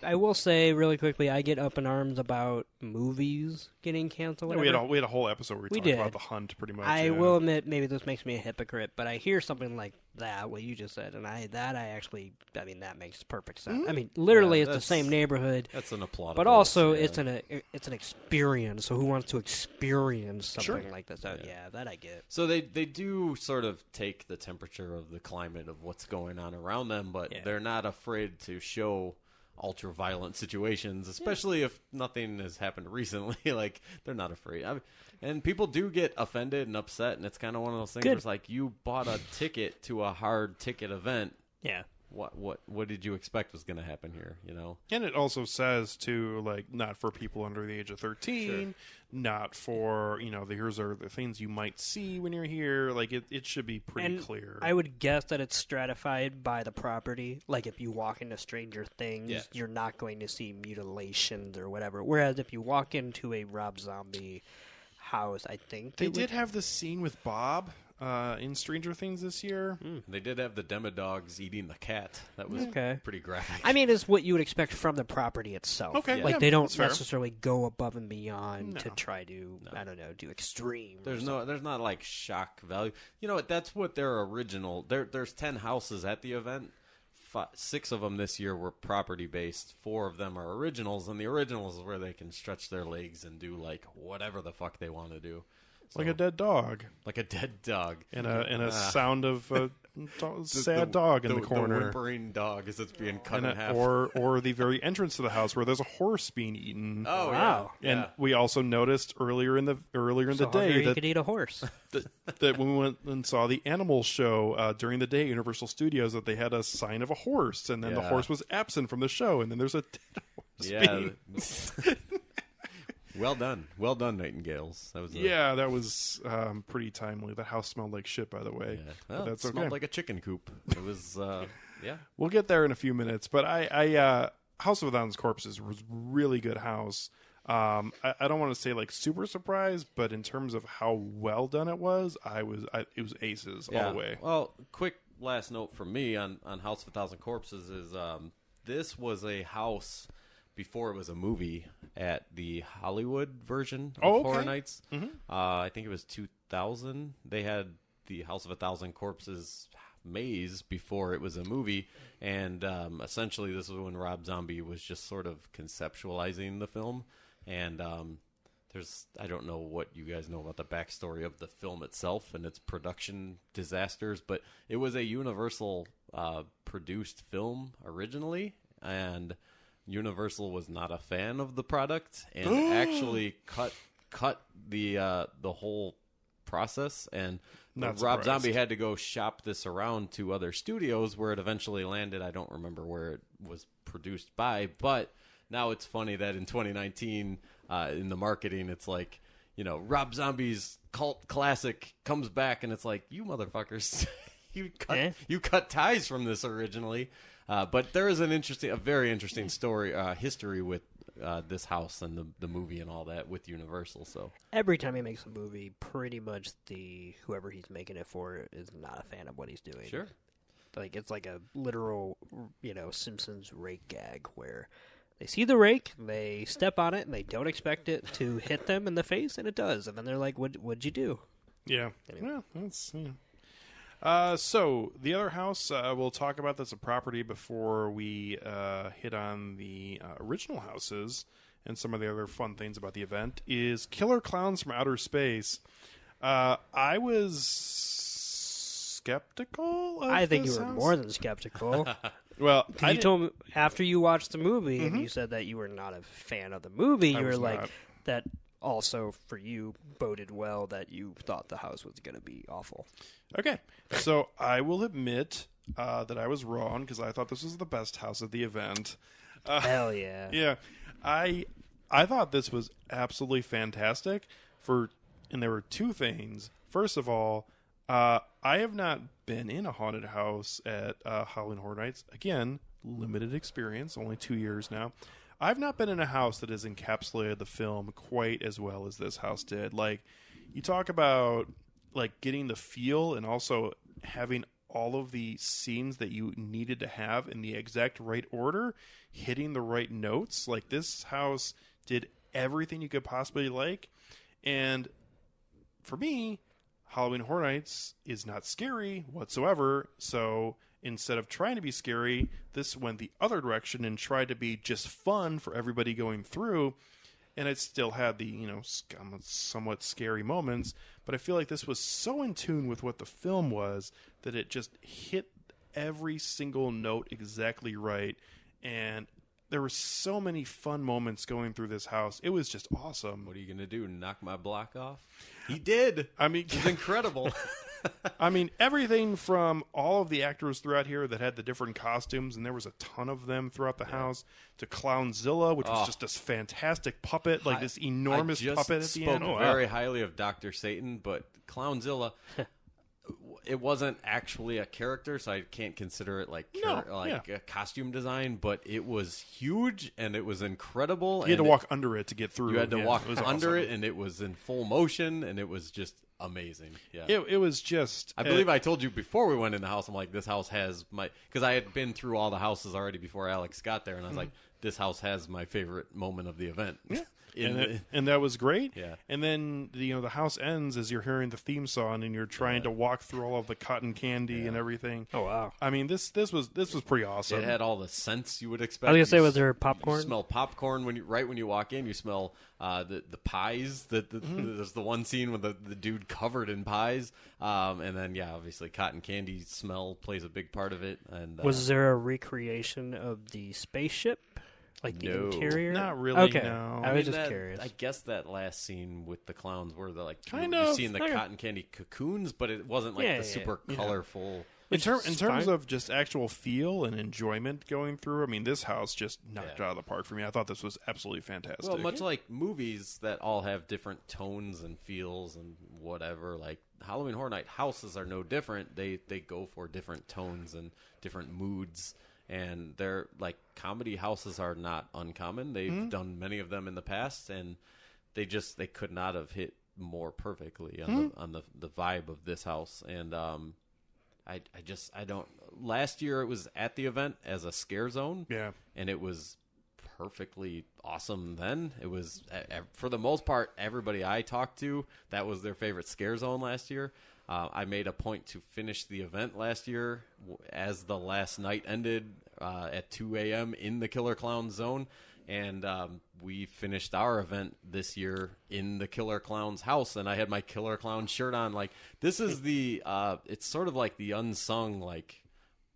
I will say really quickly, I get up in arms about movies getting canceled. Yeah, we had a whole episode where we talked about The Hunt, pretty much. I will admit, maybe this makes me a hypocrite, but I hear something like that, what you just said, and that makes perfect sense. Mm-hmm. I mean, literally, it's the same neighborhood. That's an applaudable. But also, it's an experience. So who wants to experience something like this? So, that I get. So they do sort of take the temperature of the climate of what's going on around them, but they're not afraid to show ultra-violent situations, especially if nothing has happened recently. They're not afraid. And people do get offended and upset, and it's kind of one of those things where it's like, you bought a ticket to a hard ticket event. Yeah. What did you expect was going to happen here, And it also says to not for people under the age of 13, not for here's are the things you might see when you're here. It should be pretty clear. I would guess that it's stratified by the property. If you walk into Stranger Things, you're not going to see mutilations or whatever. Whereas if you walk into a Rob Zombie house, I think. They did have the scene with Bob in Stranger Things this year. They did have the Demodogs eating the cat. That was pretty graphic. I mean, it's what you would expect from the property itself. Okay, like yeah, they don't that's fair. necessarily go above and beyond to try to, I don't know, do extreme. There's not like shock value. You know what? That's what their original. There's 10 houses at the event. 6 of them this year were property based. 4 of them are originals, and the originals is where they can stretch their legs and do like whatever the fuck they want to do. So, Like a dead dog. Like a dead dog. And a sound of a sad dog in the corner. The whimpering dog as it's being cut in half. Or the very entrance to the house where there's a horse being eaten. Oh, wow. yeah. And we also noticed earlier in the day you could eat a horse. that when we went and saw the animal show during the day at Universal Studios, that they had a sign of a horse, and then the horse was absent from the show, and then there's a dead horse. Yeah. Well done, Nightingales. That was pretty timely. The house smelled like shit, by the way. Yeah. But Well, that's it okay. smelled like a chicken coop. It was, yeah. We'll get there in a few minutes, but I House of a Thousand Corpses was really good house. I don't want to say like super surprised, but in terms of how well done it was, it was aces all the way. Well, quick last note from me on House of a Thousand Corpses is this was a house before it was a movie at the Hollywood version of Horror Nights. Mm-hmm. I think it was 2000. They had the House of a Thousand Corpses maze before it was a movie, and essentially this was when Rob Zombie was just sort of conceptualizing the film. And I don't know what you guys know about the backstory of the film itself and its production disasters, but it was a Universal produced film originally, and Universal was not a fan of the product and actually cut the whole process, and Rob Zombie had to go shop this around to other studios where it eventually landed. I don't remember where it was produced by, but now it's funny that in 2019 in the marketing it's like, you know, Rob Zombie's cult classic comes back and it's like, you motherfuckers you cut ties from this originally. But there is a very interesting story, history with this house and the movie and all that with Universal. So every time he makes a movie, pretty much whoever he's making it for is not a fan of what he's doing. Sure, like it's like a literal, Simpsons rake gag where they see the rake, they step on it, and they don't expect it to hit them in the face, and it does, and then they're like, "What'd you do?" Yeah, anyway. Well, that's so the other house we'll talk about that's a property before we hit on the original houses and some of the other fun things about the event is Killer Clowns from Outer Space. I was skeptical of I think this you were house. more than skeptical. Well, you told me after you watched the movie and you said that you were not a fan of the movie, you were like, not. that also for you boded well that you thought the house was going to be awful. Okay, so I will admit that I was wrong because I thought this was the best house at the event. Hell yeah. Yeah, I thought this was absolutely fantastic. And there were two things. First of all, I have not been in a haunted house at Halloween Horror Nights. Again, limited experience, only 2 years now. I've not been in a house that has encapsulated the film quite as well as this house did. Like, you talk about like getting the feel and also having all of the scenes that you needed to have in the exact right order, hitting the right notes. Like, this house did everything you could possibly like. And for me, Halloween Horror Nights is not scary whatsoever. So instead of trying to be scary, this went the other direction and tried to be just fun for everybody going through. And it still had the, somewhat scary moments. But I feel like this was so in tune with what the film was that it just hit every single note exactly right. And there were so many fun moments going through this house. It was just awesome. What are you going to do, knock my block off? He did. I mean, it's incredible. I mean, everything from all of the actors throughout here that had the different costumes, and there was a ton of them throughout the house, to Clownzilla, which was just this fantastic puppet, like this enormous puppet at the end. I spoke very highly of Dr. Satan, but Clownzilla, it wasn't actually a character, so I can't consider it like a costume design. But it was huge and it was incredible. You had to walk under it to get through. You had to walk under awesome. it, and it was in full motion, and it was just amazing. Yeah, it was just. I believe I told you before we went in the house. I'm like, this house has because I had been through all the houses already before Alex got there, and I was like, this house has my favorite moment of the event. Yeah. And that was great. Yeah. And then the house ends as you're hearing the theme song and you're trying to walk through all of the cotton candy and everything. Oh wow! I mean, this was pretty awesome. It had all the scents you would expect. I was gonna say, was there popcorn? You smell popcorn when you walk in. You smell the pies. There's the one scene with the dude covered in pies. And then obviously cotton candy smell plays a big part of it. And was there a recreation of the spaceship? Like the interior? Not really, okay. no. I was just curious. I guess that last scene with the clowns where you're seeing the cotton candy cocoons, but it wasn't like super colorful. In terms of just actual feel and enjoyment going through, I mean, this house just knocked it out of the park for me. I thought this was absolutely fantastic. Well, much like movies that all have different tones and feels and whatever, like Halloween Horror Night houses are no different. They go for different tones and different moods. And they're like comedy houses are not uncommon. They've done many of them in the past, and they could not have hit more perfectly on the vibe of this house. And I don't. Last year it was at the event as a scare zone, and it was perfectly awesome. Then it was for the most part everybody I talked to, that was their favorite scare zone last year. I made a point to finish the event last year as the last night ended at 2 a.m. in the Killer Clown zone. And we finished our event this year in the Killer Clown's house. And I had my Killer Clown shirt on. Like, this is it's sort of like the unsung, like,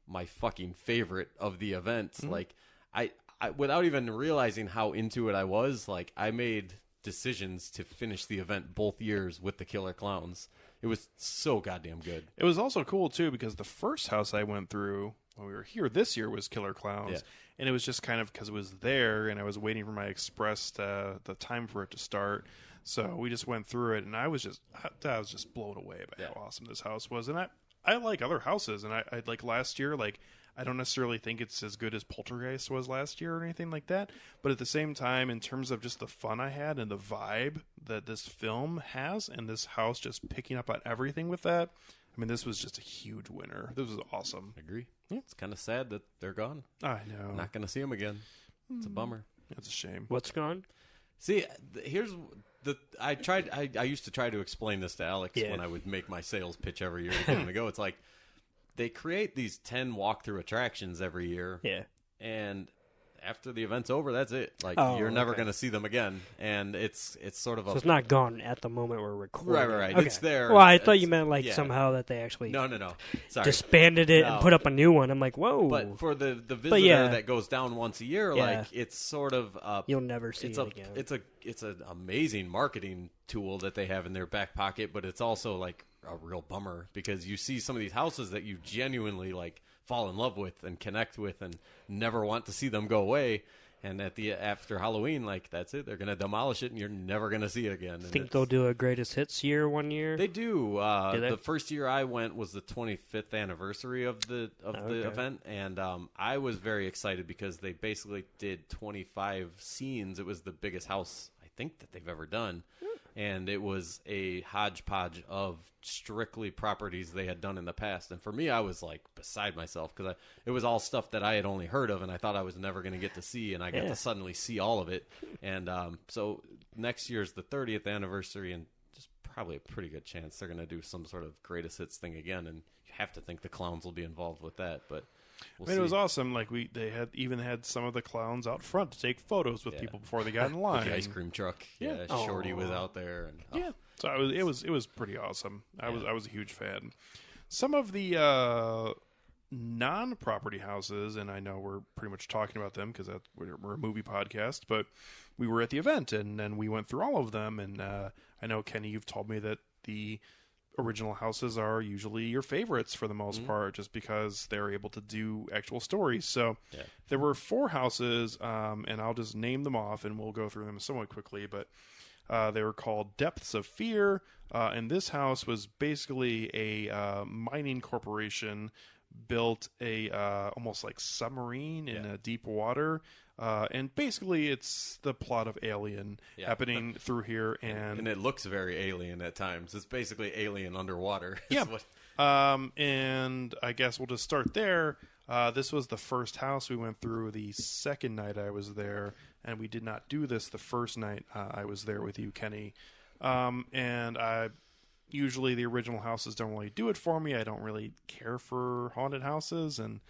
my fucking favorite of the event. Like, I without even realizing how into it I was, like, I made decisions to finish the event both years with the Killer Clowns. It was so goddamn good. It was also cool, too, because the first house I went through when we were here this year was Killer Clowns. Yeah. And it was just kind of because it was there, and I was waiting for my express the time for it to start. So we just went through it, and I was just blown away by how awesome this house was. And I like other houses, and I like last year, like, I don't necessarily think it's as good as Poltergeist was last year or anything like that. But at the same time, in terms of just the fun I had and the vibe that this film has, and this house just picking up on everything with that, I mean, this was just a huge winner. This was awesome. I agree. Yeah. It's kind of sad that they're gone. I know. Not going to see them again. It's a bummer. It's a shame. What's gone? See, here's I used to try to explain this to Alex when I would make my sales pitch every year to get him to go. It's like, they create these 10 walkthrough attractions every year. Yeah. And after the event's over, that's it. Like, you're never going to see them again. And it's sort of So it's not gone at the moment we're recording. Right. Okay. It's there. Well, I thought you meant somehow that they actually No. Sorry. disbanded it and put up a new one. I'm like, whoa. But for the visitor that goes down once a year, like, it's sort of you'll never see it again. It's an amazing marketing tool that they have in their back pocket, but it's also like a real bummer because you see some of these houses that you genuinely like fall in love with and connect with and never want to see them go away, and after Halloween, like, that's it, they're gonna demolish it and you're never gonna see it again. Think they'll do a greatest hits year one year? They do. The first year I went was the 25th anniversary of the event, and I was very excited because they basically did 25 scenes. It was the biggest house I think that they've ever done. And it was a hodgepodge of strictly properties they had done in the past. And for me, I was like beside myself because it was all stuff that I had only heard of and I thought I was never going to get to see. And I got to suddenly see all of it. And so next year's the 30th anniversary, and just probably a pretty good chance they're going to do some sort of greatest hits thing again. And you have to think the clowns will be involved with that. But we'll see. It was awesome. Like, they had some of the clowns out front to take photos with people before they got in line. The ice cream truck. Yeah. Shorty was out there. And, So it was pretty awesome. I was a huge fan. Some of the non-property houses, and I know we're pretty much talking about them because we're a movie podcast, but we were at the event and then we went through all of them. And I know, Kenny, you've told me that the original houses are usually your favorites for the most part, just because they're able to do actual stories. So there were 4 houses, and I'll just name them off and we'll go through them somewhat quickly. But They were called Depths of Fear, and this house was basically a mining corporation built a almost like submarine in deep water. And basically, it's the plot of Alien happening through here, and it looks very Alien at times. It's basically Alien underwater. Yeah. And I guess we'll just start there. This was the first house we went through the second night I was there, and we did not do this the first night I was there with you, Kenny. And usually the original houses don't really do it for me. I don't really care for haunted houses, and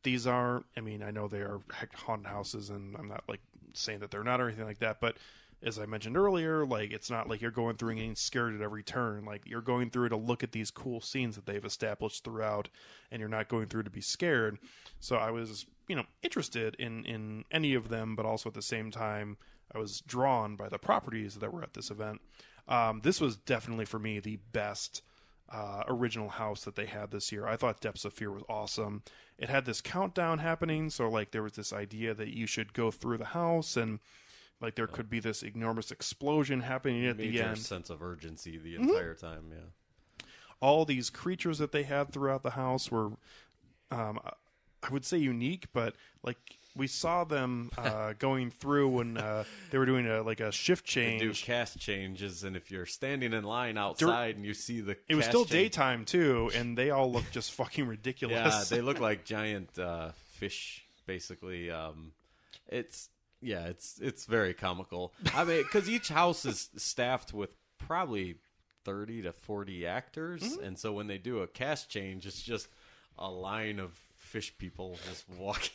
these are, I mean, I know they are haunted houses, and I'm not like saying that they're not or anything like that, but as I mentioned earlier, like, it's not like you're going through and getting scared at every turn. Like, you're going through to look at these cool scenes that they've established throughout, and you're not going through to be scared. So I was, interested in any of them, but also at the same time, I was drawn by the properties that were at this event. This was definitely, for me, the best original house that they had this year. I thought Depths of Fear was awesome. It had this countdown happening, so, like, there was this idea that you should go through the house, and like there could be this enormous explosion happening at the end. Sense of urgency the entire time, yeah. All these creatures that they had throughout the house were, I would say, unique, but like we saw them going through when they were doing a shift change. They do cast changes, and if you're standing in line outside and you see the it was still daytime too, and they all look just fucking ridiculous. Yeah, they look like giant fish, basically. It's very comical. I mean, because each house is staffed with probably 30 to 40 actors, and so when they do a cast change, it's just a line of fish people just walking.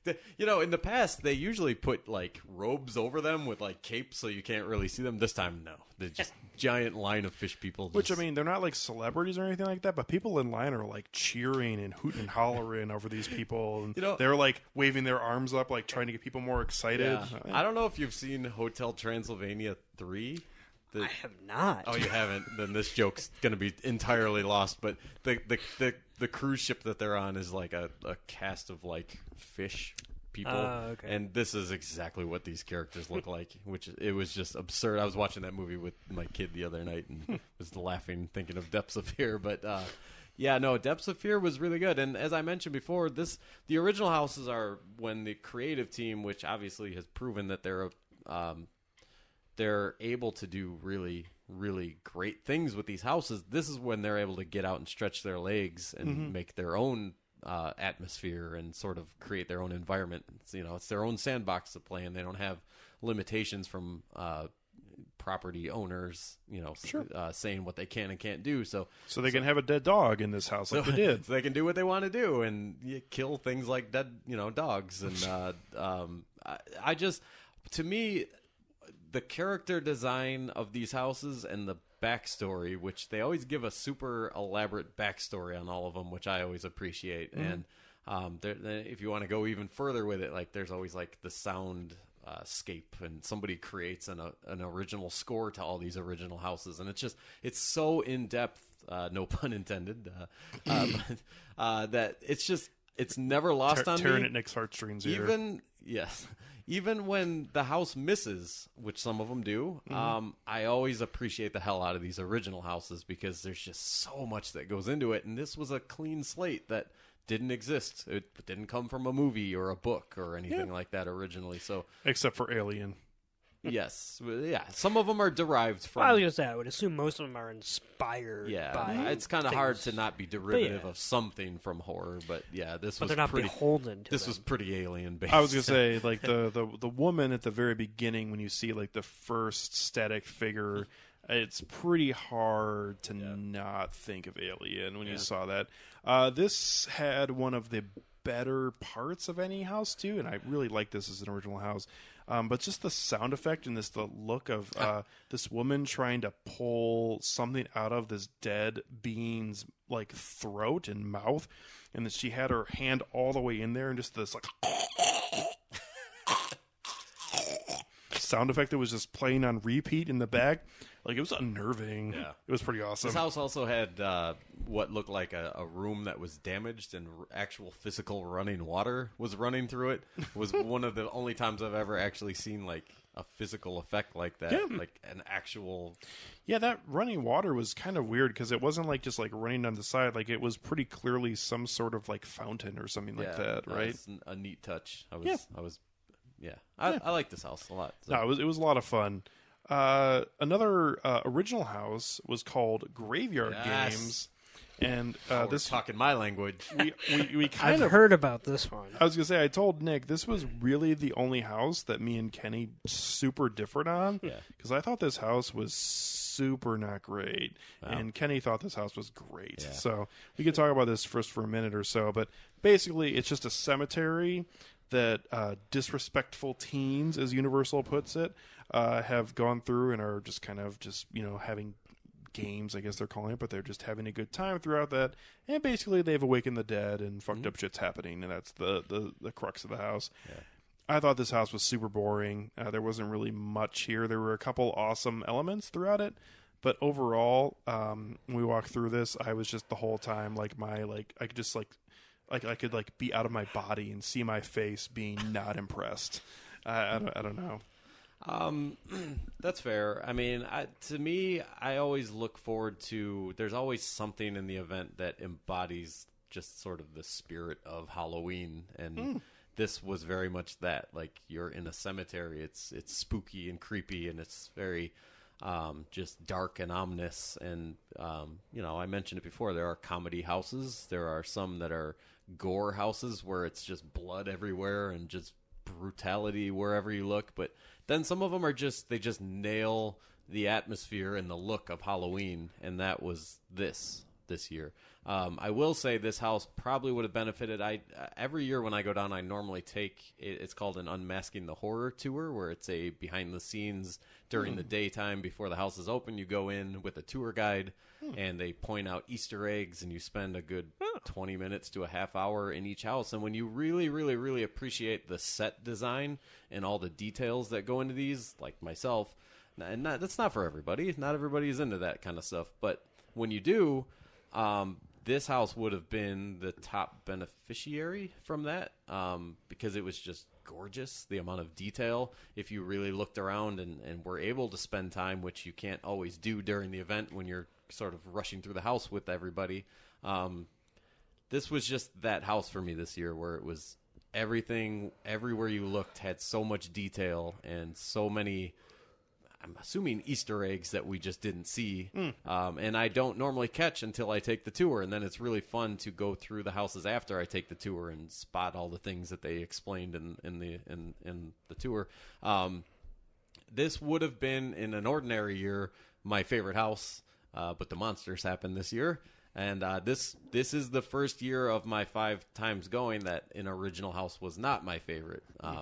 In the past, they usually put like robes over them with like capes so you can't really see them. This time, no. They're just giant line of fish people. Which, I mean, they're not like celebrities or anything like that, but people in line are like cheering and hooting and hollering over these people. And they're like waving their arms up, like trying to get people more excited. Yeah. I don't know if you've seen Hotel Transylvania 3. I have not. Oh, you haven't? Then this joke's going to be entirely lost. But the cruise ship that they're on is like a cast of like fish people, okay. And this is exactly what these characters look like. Which it was just absurd. I was watching that movie with my kid the other night and was laughing thinking of Depths of Fear. But Depths of Fear was really good. And as I mentioned before, the original houses are when the creative team, which obviously has proven that they're able to do really, really great things with these houses. This is when they're able to get out and stretch their legs and make their own atmosphere and sort of create their own environment. It's their own sandbox to play in. They don't have limitations from property owners, saying what they can and can't do. So they can have a dead dog in this house like they did. So they can do what they want to do and kill things like dead, dogs. And to me, the character design of these houses and the backstory, which they always give a super elaborate backstory on all of them, which I always appreciate. And if you want to go even further with it, like there's always like the sound scape, and somebody creates an original score to all these original houses, and it's so in depth, no pun intended, that it's never lost on me. Tearing at Nick's heartstrings here. Even when the house misses, which some of them do, I always appreciate the hell out of these original houses because there's just so much that goes into it. And this was a clean slate that didn't exist. It didn't come from a movie or a book or anything like that originally. So, except for Alien. Yes. Yeah. Some of them are derived from... Well, I was going to say, I would assume most of them are inspired by it's kind of hard to not be derivative of something from horror, but this was they're not pretty... beholden to This them. was pretty Alien-based. I was going to say, like, the woman at the very beginning, when you see, like, the first static figure, it's pretty hard to not think of Alien when you saw that. This had one of the better parts of any house, too, and I really like this as an original house. But just the sound effect and the look of this woman trying to pull something out of this dead being's like throat and mouth, and then she had her hand all the way in there and just this like sound effect that was just playing on repeat in the back. Like, it was unnerving. Yeah. It was pretty awesome. This house also had what looked like a room that was damaged, and actual physical running water was running through it. It was one of the only times I've ever actually seen, like, a physical effect like that. Yeah. Like, an actual... Yeah, that running water was kind of weird, because it wasn't, like, just, like, running down the side. Like, it was pretty clearly some sort of, like, fountain or something like that, right? That's a neat touch. I like this house a lot. So. No, it was a lot of fun. Another original house was called Graveyard Games, and this talking my language. We kind I've heard about this one. I was gonna say, I told Nick this was really the only house that me and Kenny super differed on. Yeah, because I thought this house was super not great, and Kenny thought this house was great. Yeah. So we could talk about this first for a minute or so, but basically, it's just a cemetery that disrespectful teens, as Universal puts it, have gone through and are just kind of having games, I guess they're calling it, but they're just having a good time throughout that. And basically, they've awakened the dead and fucked up shit's happening, and that's the crux of the house. Yeah. I thought this house was super boring. There wasn't really much here. There were a couple awesome elements throughout it, but overall, when we walked through this, I was just the whole time I could be out of my body and see my face being not impressed. I don't know. That's fair. I mean, to me, I always look forward to. There's always something in the event that embodies just sort of the spirit of Halloween, and this was very much that. Like, you're in a cemetery. It's spooky and creepy, and it's very just dark and ominous. And I mentioned it before. There are comedy houses. There are some that are gore houses where it's just blood everywhere and just brutality wherever you look. But then some of them are they just nail the atmosphere and the look of Halloween, and that was this year. I will say this house probably would have benefited. Every year when I go down, I normally take it's called an Unmasking the Horror tour, where it's a behind the scenes during the daytime before the house is open. You go in with a tour guide, and they point out Easter eggs, and you spend a good 20 minutes to a half hour in each house. And when you really, really, really appreciate the set design and all the details that go into these, like myself, and that's not for everybody. Not everybody is into that kind of stuff. But when you do, this house would have been the top beneficiary from that, because it was just gorgeous, the amount of detail. If you really looked around and were able to spend time, which you can't always do during the event when you're sort of rushing through the house with everybody, this was just that house for me this year, where it was everything, everywhere you looked had so much detail and so many, I'm assuming, Easter eggs that we just didn't see, and I don't normally catch until I take the tour, and then it's really fun to go through the houses after I take the tour and spot all the things that they explained in the tour. This would have been, in an ordinary year, my favorite house, but the monsters happened this year. And this is the first year of my 5 times going that an original house was not my favorite.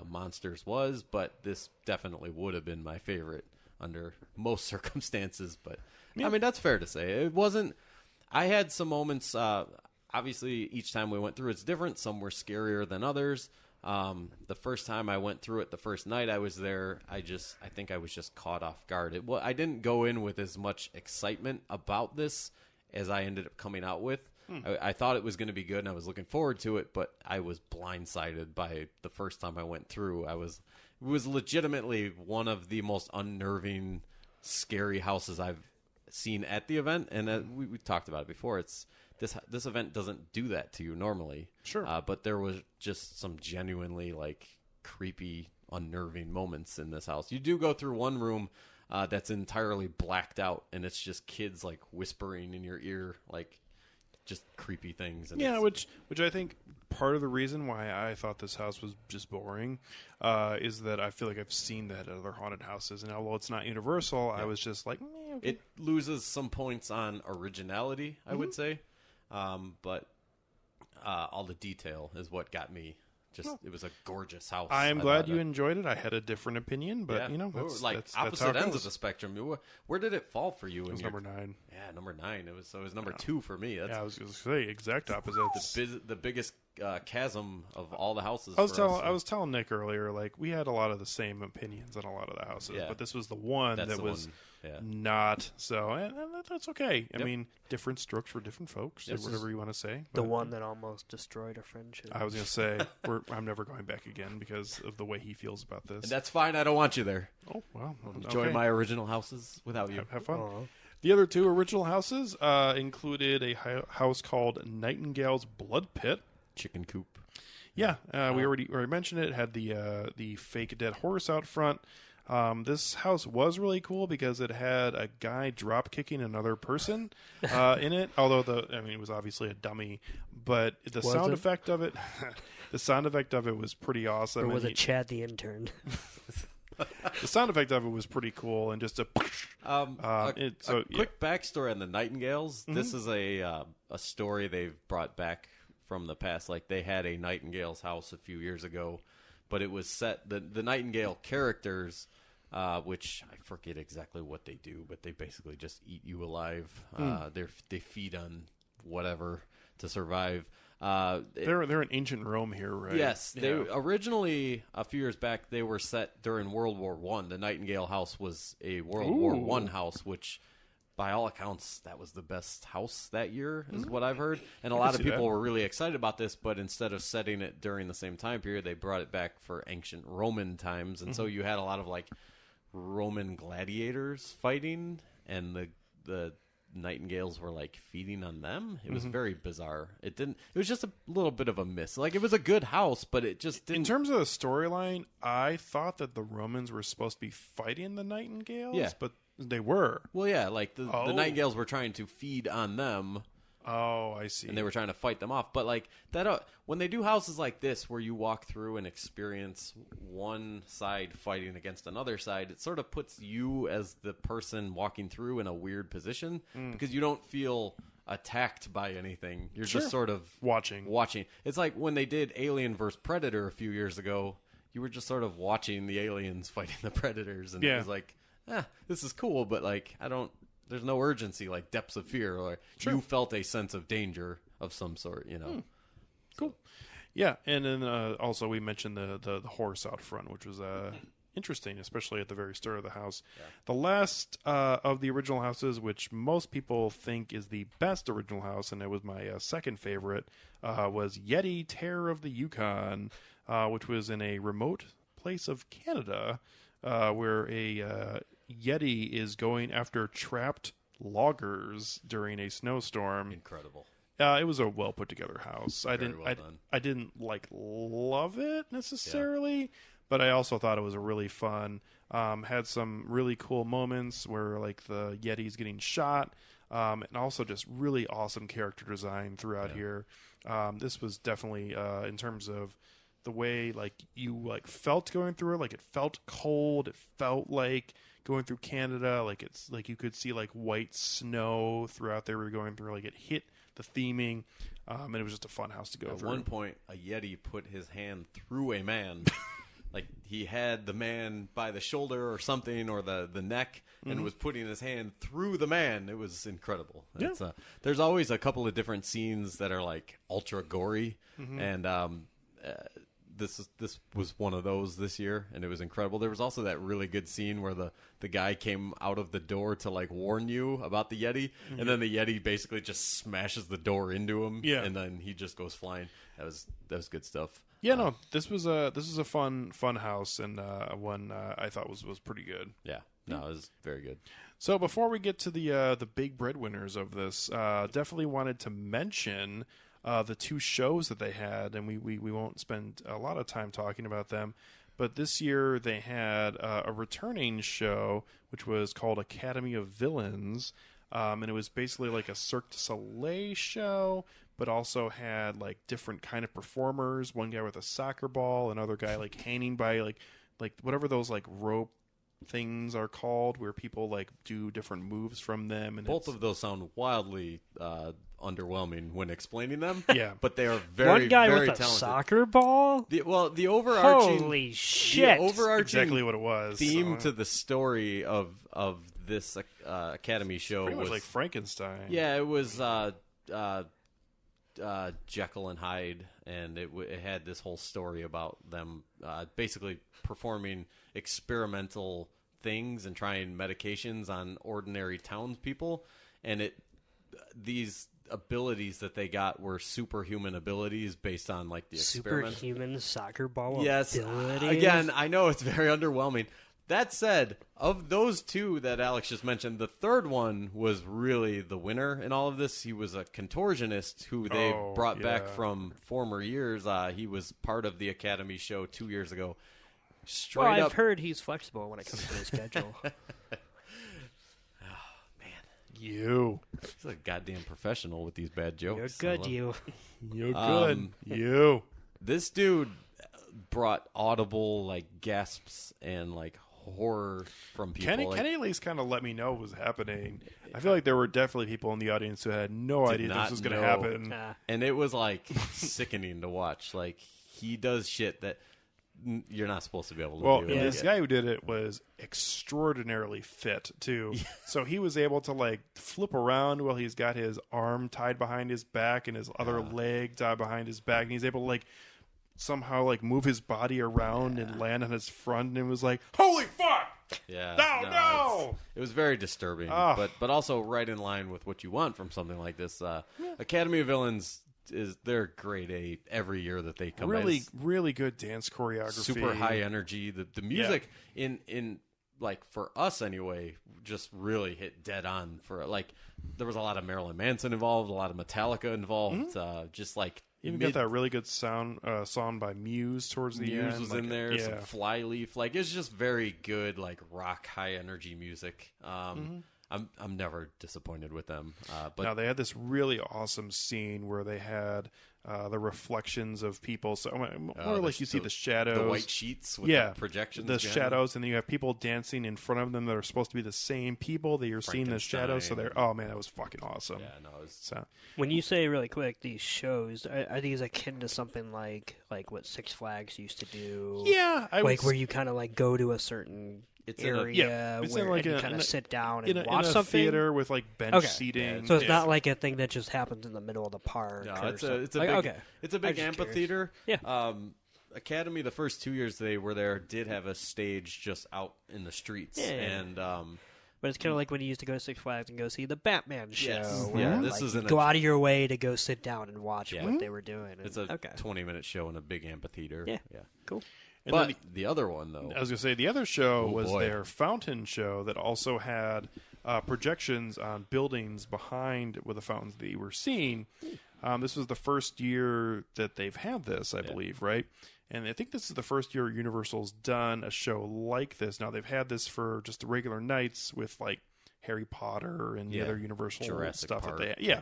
Monsters was, but this definitely would have been my favorite under most circumstances. But I mean, that's fair to say. It wasn't. I had some moments. Obviously, each time we went through, it's different. Some were scarier than others. The first time I went through it, the first night I was there, I think I was just caught off guard. I didn't go in with as much excitement about this as I ended up coming out with. I thought it was going to be good, and I was looking forward to it, but I was blindsided by the first time I went through. It was legitimately one of the most unnerving, scary houses I've seen at the event, and we talked about it before. This event doesn't do that to you normally. Sure. But there was just some genuinely, like, creepy, unnerving moments in this house. You do go through one room that's entirely blacked out, and it's just kids, like, whispering in your ear, like, just creepy things. And which I think part of the reason why I thought this house was just boring is that I feel like I've seen that at other haunted houses, and although it's not Universal, I was just like, okay. It loses some points on originality, I would say, but all the detail is what got me. It was a gorgeous house. I am glad you enjoyed it. I had a different opinion, but that's that's opposite ends of the spectrum. Where did it fall for you? It was number 9. Yeah, number 9. It was number 2 for me. I was going to say exact opposites. The biggest chasm of all the houses. I was telling Nick earlier, like we had a lot of the same opinions on a lot of the houses, but this was the one that was not. So and that's okay. I mean, different strokes for different folks, or whatever you want to say. The one that almost destroyed a friendship. I was going to say I'm never going back again because of the way he feels about this. And that's fine. I don't want you there. Oh well, enjoy my original houses without you. Have fun. Aww. The other two original houses included a house called Nightingale's Blood Pit. Chicken coop. Yeah, we already mentioned it. It had the fake dead horse out front. This house was really cool because it had a guy drop kicking another person in it. Although it was obviously a dummy, but the sound effect of it was pretty awesome. Or was it Chad the intern? The sound effect of it was pretty cool, and just a quick backstory on the Nightingales. Mm-hmm. This is a story they've brought back from the past. Like they had a Nightingale's house a few years ago, but it was set the Nightingale characters, which I forget exactly what they do, but they basically just eat you alive. They feed on whatever to survive. They're in ancient Rome here, right? Yes. They originally, a few years back, they were set during World War I. The Nightingale house was a World War I house, which, by all accounts, that was the best house that year, is what I've heard. And a lot of people were really excited about this, but instead of setting it during the same time period, they brought it back for ancient Roman times. And so you had a lot of, like, Roman gladiators fighting, and the Nightingales were like feeding on them. It was very bizarre. It was just a little bit of a miss. Like it was a good house, but it just didn't. In terms of the storyline, I thought that the Romans were supposed to be fighting the Nightingales, but they were. Well, yeah, like the Nightingales were trying to feed on them. Oh, I see. And they were trying to fight them off. But like that, when they do houses like this, where you walk through and experience one side fighting against another side, it sort of puts you as the person walking through in a weird position because you don't feel attacked by anything. You're just sort of watching. It's like when they did Alien vs. Predator a few years ago. You were just sort of watching the aliens fighting the predators, and it was like, this is cool, but like there's no urgency, like depths of fear, or you felt a sense of danger of some sort, you know. Cool. Yeah, and then also we mentioned the horse out front, which was interesting, especially at the very start of the house. Yeah. The last of the original houses, which most people think is the best original house, and it was my second favorite, was Yeti Terror of the Yukon, which was in a remote place of Canada, where a Yeti is going after trapped loggers during a snowstorm. Incredible. It was a well put together house. I didn't like love it necessarily, but I also thought it was a really fun. Had some really cool moments where like the Yeti's getting shot, and also just really awesome character design throughout here. This was definitely in terms of the way like you like felt going through it. Like it felt cold. It felt like going through Canada. Like it's like you could see like white snow throughout there. We were going through. Like it hit the theming, and it was just a fun house to go through. At one point, a Yeti put his hand through a man. Like he had the man by the shoulder or something, or the neck, and was putting his hand through the man. It was incredible. Yeah. There's always a couple of different scenes that are like ultra gory, and this was one of those this year, and it was incredible. There was also that really good scene where the guy came out of the door to like warn you about the Yeti, and then the Yeti basically just smashes the door into him, and then he just goes flying. That was good stuff. Yeah, no, this was a fun house, and one I thought was pretty good. Yeah, no, it was very good. So before we get to the big breadwinners of this, definitely wanted to mention the two shows that they had, and we won't spend a lot of time talking about them. But this year they had a returning show, which was called Academy of Villains, and it was basically like a Cirque du Soleil show, but also had like different kind of performers. One guy with a soccer ball, another guy like hanging by like whatever those like rope things are called, where people like do different moves from them. And both of those sound wildly underwhelming when explaining them. Yeah, but they are very, one guy very with talented. A soccer ball. The overarching, holy shit! The overarching exactly what it was. Theme to the story of this Academy show pretty was much like Frankenstein. Yeah, it was Jekyll and Hyde, and it had this whole story about them basically performing experimental things and trying medications on ordinary townspeople, and these abilities that they got were superhuman abilities based on like the experiment. Superhuman soccer ball yes, abilities. Again, I know it's very underwhelming. That said, of those two that Alex just mentioned, the third one was really the winner in all of this. He was a contortionist who they brought back from former years. He was part of the Academy show 2 years ago. I've heard he's flexible when it comes to his schedule. You. He's a goddamn professional with these bad jokes. You're good, you. You're good. You. This dude brought audible like gasps and like horror from people. Kenny at least kind of let me know what was happening. I feel like there were definitely people in the audience who had no idea this was going to happen. And it was like sickening to watch. Like he does shit that you're not supposed to be able to do. Well, this guy who did it was extraordinarily fit too. So he was able to like flip around while he's got his arm tied behind his back and his other leg tied behind his back, and he's able to like somehow like move his body around and land on his front, and it was like, holy fuck! Yeah, no. It was very disturbing, but also right in line with what you want from something like this. Academy of Villains they're grade A every year that they come. Really good dance choreography, super high energy. The music in like for us anyway, just really hit dead on. For like, there was a lot of Marilyn Manson involved, a lot of Metallica involved. Just like even got that really good song by Muse towards the end. Muse was in there. Some Flyleaf, like it's just very good, like rock high energy music. I'm never disappointed with them. But now they had this really awesome scene where they had the reflections of people. So more like you see the shadows, the white sheets with the projections, the shadows, and then you have people dancing in front of them that are supposed to be the same people that you're seeing the shadows. So they're that was fucking awesome. Yeah, no, it was... When you say really quick, these shows are these akin to something like what Six Flags used to do? Yeah, where you kind of like go to a certain area where you kind of sit down and watch something. Theater with like bench seating. Yeah. So it's not like a thing that just happens in the middle of the park. No, it's a big amphitheater. Yeah. Academy, the first 2 years they were there, did have a stage just out in the streets, and but it's kind of like when you used to go to Six Flags and go see the Batman show. Yes. Where, this is go out of your way to go sit down and watch what they were doing. It's a 20-minute show in a big amphitheater. Yeah, cool. But the other one, though... I was going to say, the other show was their fountain show that also had projections on buildings behind where the fountains that you were seeing. This was the first year that they've had this, I believe, right? And I think this is the first year Universal's done a show like this. Now, they've had this for just the regular nights with, like, Harry Potter and the other Universal Jurassic stuff Park. that they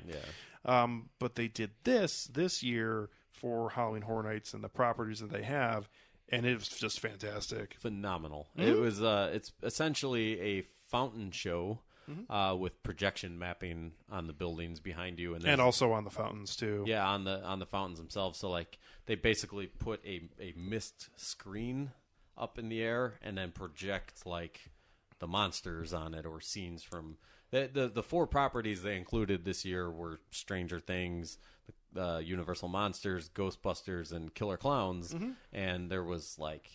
but they did this year for Halloween Horror Nights and the properties that they have. And it was just fantastic. Phenomenal. It was it's essentially a fountain show with projection mapping on the buildings behind you, and also on the fountains too. Yeah, on the fountains themselves. So like they basically put a mist screen up in the air and then project like the monsters on it or scenes from the four properties they included this year were Stranger Things, Universal Monsters, Ghostbusters, and Killer Clowns, and there was like,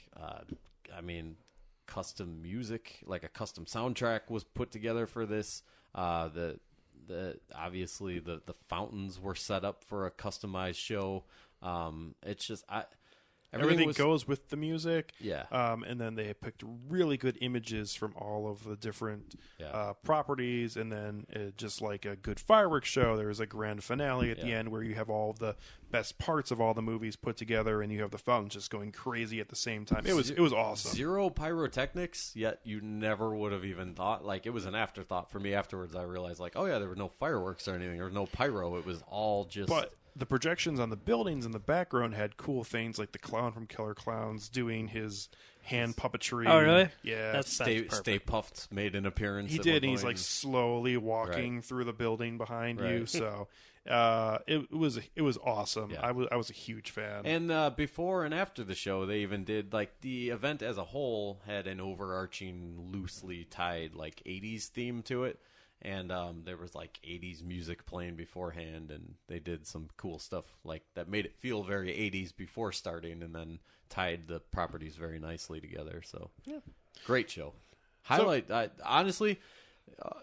custom music, like a custom soundtrack was put together for this. Obviously the fountains were set up for a customized show. It's just everything goes with the music. Yeah. And then they picked really good images from all of the different properties. And then just like a good fireworks show, there was a grand finale at the end where you have all the best parts of all the movies put together, and you have the fountains just going crazy at the same time. It was awesome. Zero pyrotechnics, yet you never would have even thought. Like, it was an afterthought for me afterwards. I realized, like, oh yeah, there were no fireworks or anything. There was no pyro. It was all just... But the projections on the buildings in the background had cool things, like the clown from Killer Clowns doing his hand puppetry. Oh, really? Yeah. That's Stay Puffed made an appearance. He did, and he's like slowly walking through the building behind you. So it was awesome. Yeah. I was a huge fan. And before and after the show, they even did, like, the event as a whole had an overarching, loosely tied, like, 80s theme to it. And there was like 80s music playing beforehand, and they did some cool stuff like that made it feel very 80s before starting, and then tied the properties very nicely together. So, great show. Highlight, honestly,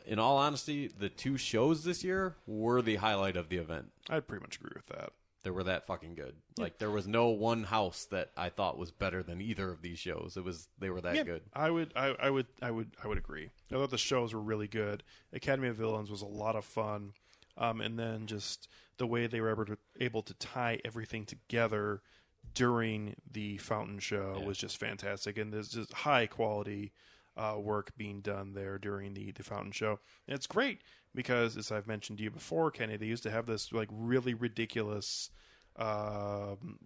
in all honesty, the 2 shows this year were the highlight of the event. I'd pretty much agree with that. They were that fucking good. Like, there was no one house that I thought was better than either of these shows. They were that good. I would agree. I thought the shows were really good. Academy of Villains was a lot of fun, and then just the way they were able to tie everything together during the Fountain Show was just fantastic. And there's just high quality work being done there during the Fountain Show. And it's great because, as I've mentioned to you before, Kenny, they used to have this like really ridiculous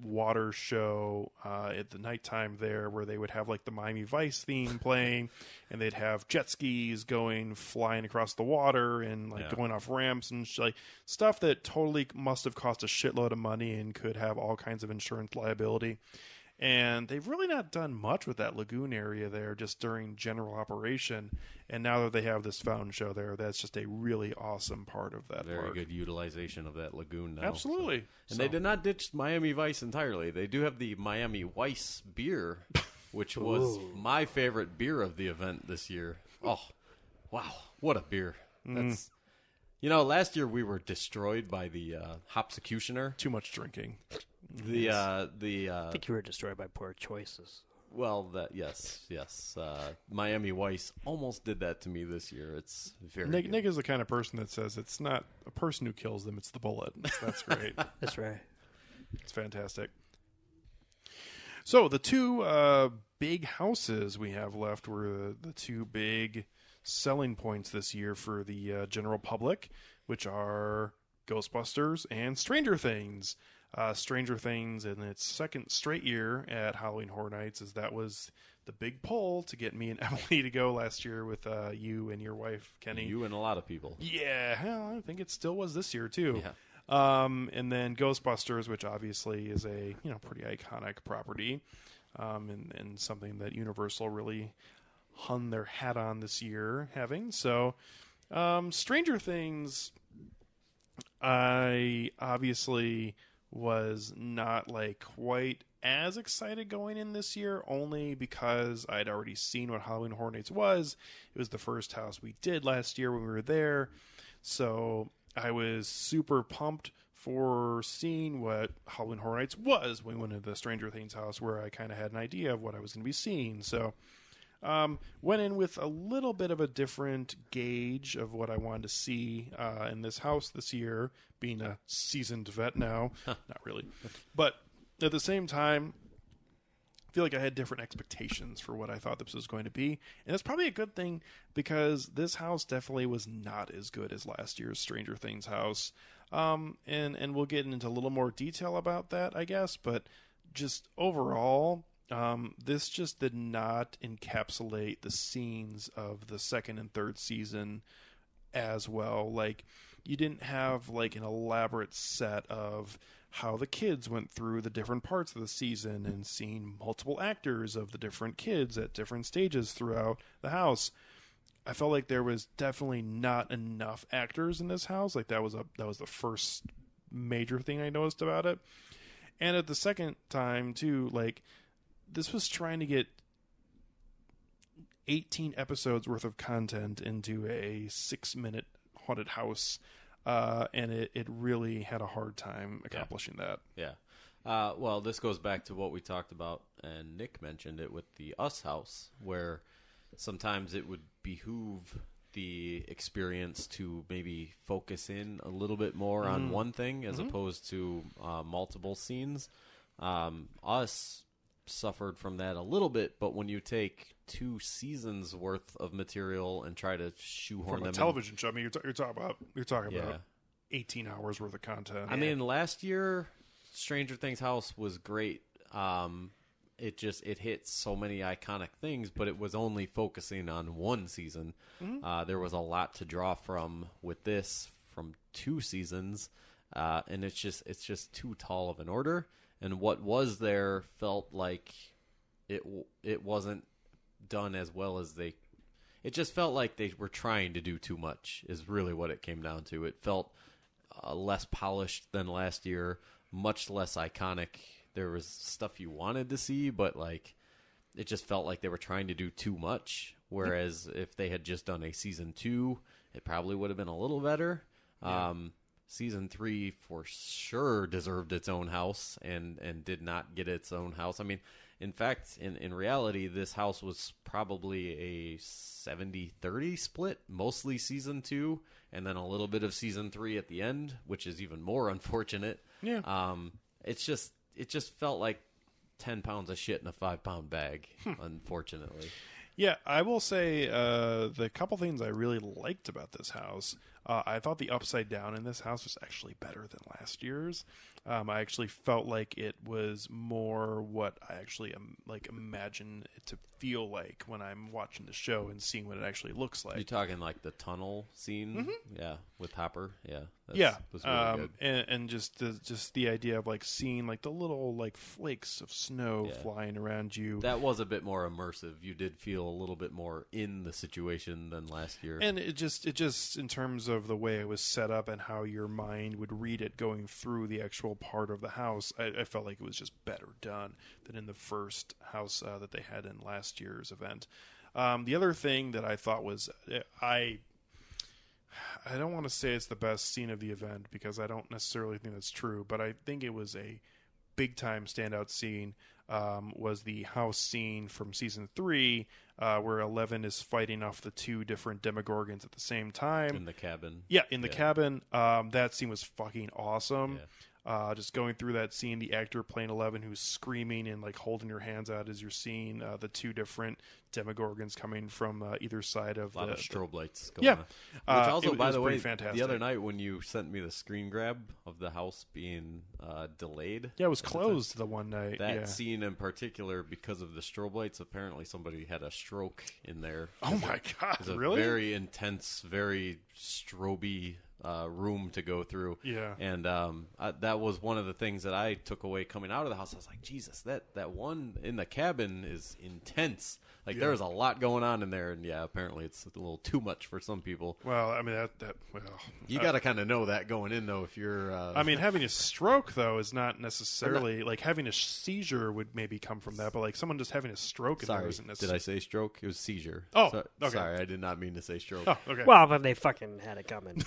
water show at the nighttime there, where they would have like the Miami Vice theme playing, and they'd have jet skis flying across the water and like going off ramps and like stuff that totally must have cost a shitload of money and could have all kinds of insurance liability. And they've really not done much with that lagoon area there just during general operation. And now that they have this Fountain Show there, that's just a really awesome part of that Very park. good utilization of that lagoon now. Absolutely. And they did not ditch Miami Vice entirely. They do have the Miami Weiss beer, which was my favorite beer of the event this year. Oh, wow. What a beer. That's, last year we were destroyed by the Hopsecutioner. Too much drinking. I think you were destroyed by poor choices. Well, yes. Miami Weiss almost did that to me this year. It's very Nick good. is the kind of person that says it's not a person who kills them, it's the bullet. That's great. That's right. It's fantastic. So the 2 big houses we have left were the 2 big selling points this year for the general public, which are Ghostbusters and Stranger Things. Stranger Things in its 2nd straight year at Halloween Horror Nights, as that was the big pull to get me and Emily to go last year with you and your wife, Kenny. You and a lot of people. Yeah, hell, I think it still was this year too. Yeah. And then Ghostbusters, which obviously is a pretty iconic property, and something that Universal really hung their hat on this year having. So, Stranger Things, I obviously was not like quite as excited going in this year, only because I'd already seen what Halloween Horror Nights was. It was the first house we did last year when we were there, so I was super pumped for seeing what Halloween Horror Nights was when we went into the Stranger Things house, where I kind of had an idea of what I was going to be seeing. So went in with a little bit of a different gauge of what I wanted to see in this house this year, being a seasoned vet now. Not really. But at the same time, I feel like I had different expectations for what I thought this was going to be. And that's probably a good thing, because this house definitely was not as good as last year's Stranger Things house. And we'll get into a little more detail about that, I guess. But just overall, this just did not encapsulate the scenes of the 2nd and 3rd season as well. Like, you didn't have like an elaborate set of how the kids went through the different parts of the season and seeing multiple actors of the different kids at different stages throughout the house. I felt like there was definitely not enough actors in this house. Like, that was the first major thing I noticed about it. And at the second time too, like, this was trying to get 18 episodes worth of content into a 6-minute haunted house, and it really had a hard time accomplishing that. Yeah. Well, this goes back to what we talked about, and Nick mentioned it with the Us house, where sometimes it would behoove the experience to maybe focus in a little bit more on one thing as opposed to multiple scenes. Us suffered from that a little bit, but when you take 2 seasons worth of material and try to shoehorn from them a television show, I mean, you're talking about 18 hours worth of content. I mean, last year Stranger Things house was great. It hit so many iconic things, but it was only focusing on one season. There was a lot to draw from with this from 2 seasons, and it's just too tall of an order. And what was there felt like it wasn't done as well as it just felt like they were trying to do too much. Is really what it came down to. It felt less polished than last year, much less iconic. There was stuff you wanted to see, but like it just felt like they were trying to do too much. Whereas if they had just done a season 2, it probably would have been a little better. Yeah. Season 3 for sure deserved its own house and did not get its own house. I mean, in fact, in reality, this house was probably a 70-30 split, mostly season 2, and then a little bit of season 3 at the end, which is even more unfortunate. Yeah. It just felt like 10 pounds of shit in a 5-pound bag, unfortunately. Yeah, I will say the couple things I really liked about this house. I thought the upside down in this house was actually better than last year's. I actually felt like it was more what I actually imagine it to feel like when I'm watching the show and seeing what it actually looks like. You're talking like the tunnel scene, yeah, with Hopper, yeah, was really good. And just the idea of like seeing like the little like flakes of snow flying around you. That was a bit more immersive. You did feel a little bit more in the situation than last year. And it just in terms of the way it was set up and how your mind would read it going through the actual part of the house, I felt like it was just better done than in the first house that they had in last year's event. The other thing that I thought was I don't want to say it's the best scene of the event because I don't necessarily think that's true, but I think it was a big time standout scene. Was the house scene from season 3 where 11 is fighting off the 2 different Demogorgons at the same time. In the cabin. Yeah, in the cabin. That scene was fucking awesome. Yeah. Just going through that scene, the actor playing 11 who's screaming and like holding your hands out as you're seeing the 2 different Demogorgons coming from either side of a lot of strobe lights going on. Which also, by the way, fantastic. The other night when you sent me the screen grab of the house being delayed. Yeah, it was closed the one night. That scene in particular, because of the strobe lights, apparently somebody had a stroke in there. Oh my God, it was really? A very intense, very strobe room to go through. Yeah. And that was one of the things that I took away coming out of the house. I was like, Jesus, that one in the cabin is intense. Like there's a lot going on in there, and apparently it's a little too much for some people. Well, I mean you got to kind of know that going in though. If you're, I mean, having a stroke though is not necessarily like having a seizure would maybe come from that, but like someone just having a stroke. Sorry, isn't necessarily. Did I say stroke? It was seizure. Oh, okay. Sorry, I did not mean to say stroke. Oh, okay. Well, but they fucking had it coming.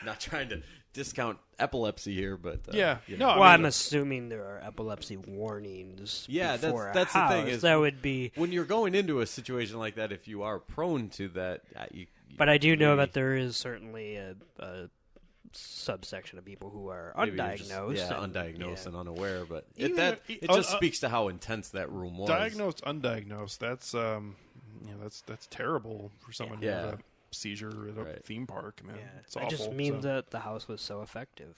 Not trying to discount epilepsy here, but I'm assuming there are epilepsy warnings. Yeah, that's the thing is that would be when you're going into a situation like that. If you are prone to that, but I do know that there is certainly a subsection of people who are undiagnosed, undiagnosed and unaware. But it just speaks to how intense that room was. Diagnosed, undiagnosed. That's terrible for someone who has a seizure at a theme park, man. It's awful. I just mean that the house was so effective.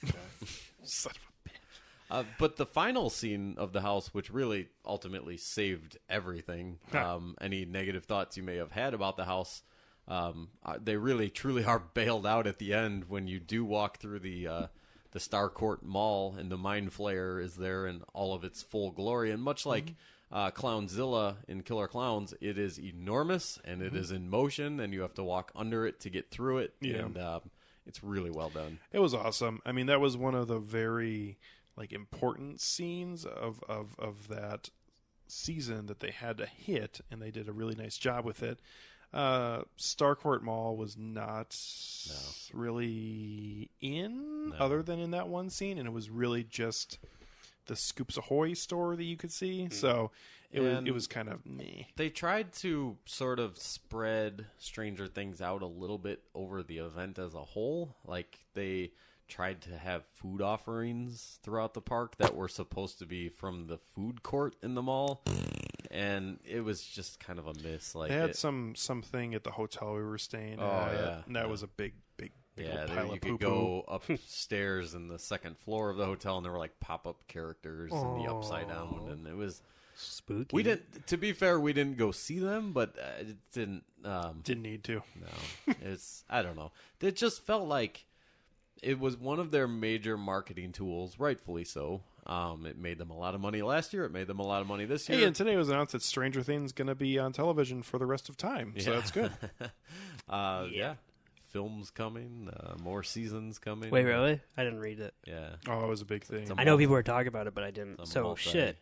Son of a bitch. But the final scene of the house, which really ultimately saved everything, any negative thoughts you may have had about the house, they really truly are bailed out at the end when you do walk through the Starcourt Mall and the Mind Flayer is there in all of its full glory. And much like Clownzilla in Killer Clowns, it is enormous and it is in motion and you have to walk under it to get through it. Yeah. And it's really well done. It was awesome. I mean, that was one of the very important scenes of that season that they had to hit, and they did a really nice job with it. Starcourt Mall was not really other than in that one scene, and it was really just the Scoops Ahoy store that you could see. So it was kind of meh. They tried to sort of spread Stranger Things out a little bit over the event as a whole. Like they tried to have food offerings throughout the park that were supposed to be from the food court in the mall, and it was just kind of a miss. Like they had something at the hotel we were staying at, and that was a big pile of you could go upstairs in the second floor of the hotel, and there were like pop-up characters in the Upside Down, and it was spooky. We didn't. To be fair, we didn't go see them, but it didn't. Didn't need to. No, I don't know. It just felt like it was one of their major marketing tools, rightfully so, It made them a lot of money last year. It made them a lot of money this year. Hey, and today it was announced that Stranger Things going to be on television for the rest of time, so that's good. Yeah. Films coming, more seasons coming. Wait, really? I didn't read it. Yeah. Oh, it was a big thing. I know people were talking about it, but I didn't. It's a So, multi- shit.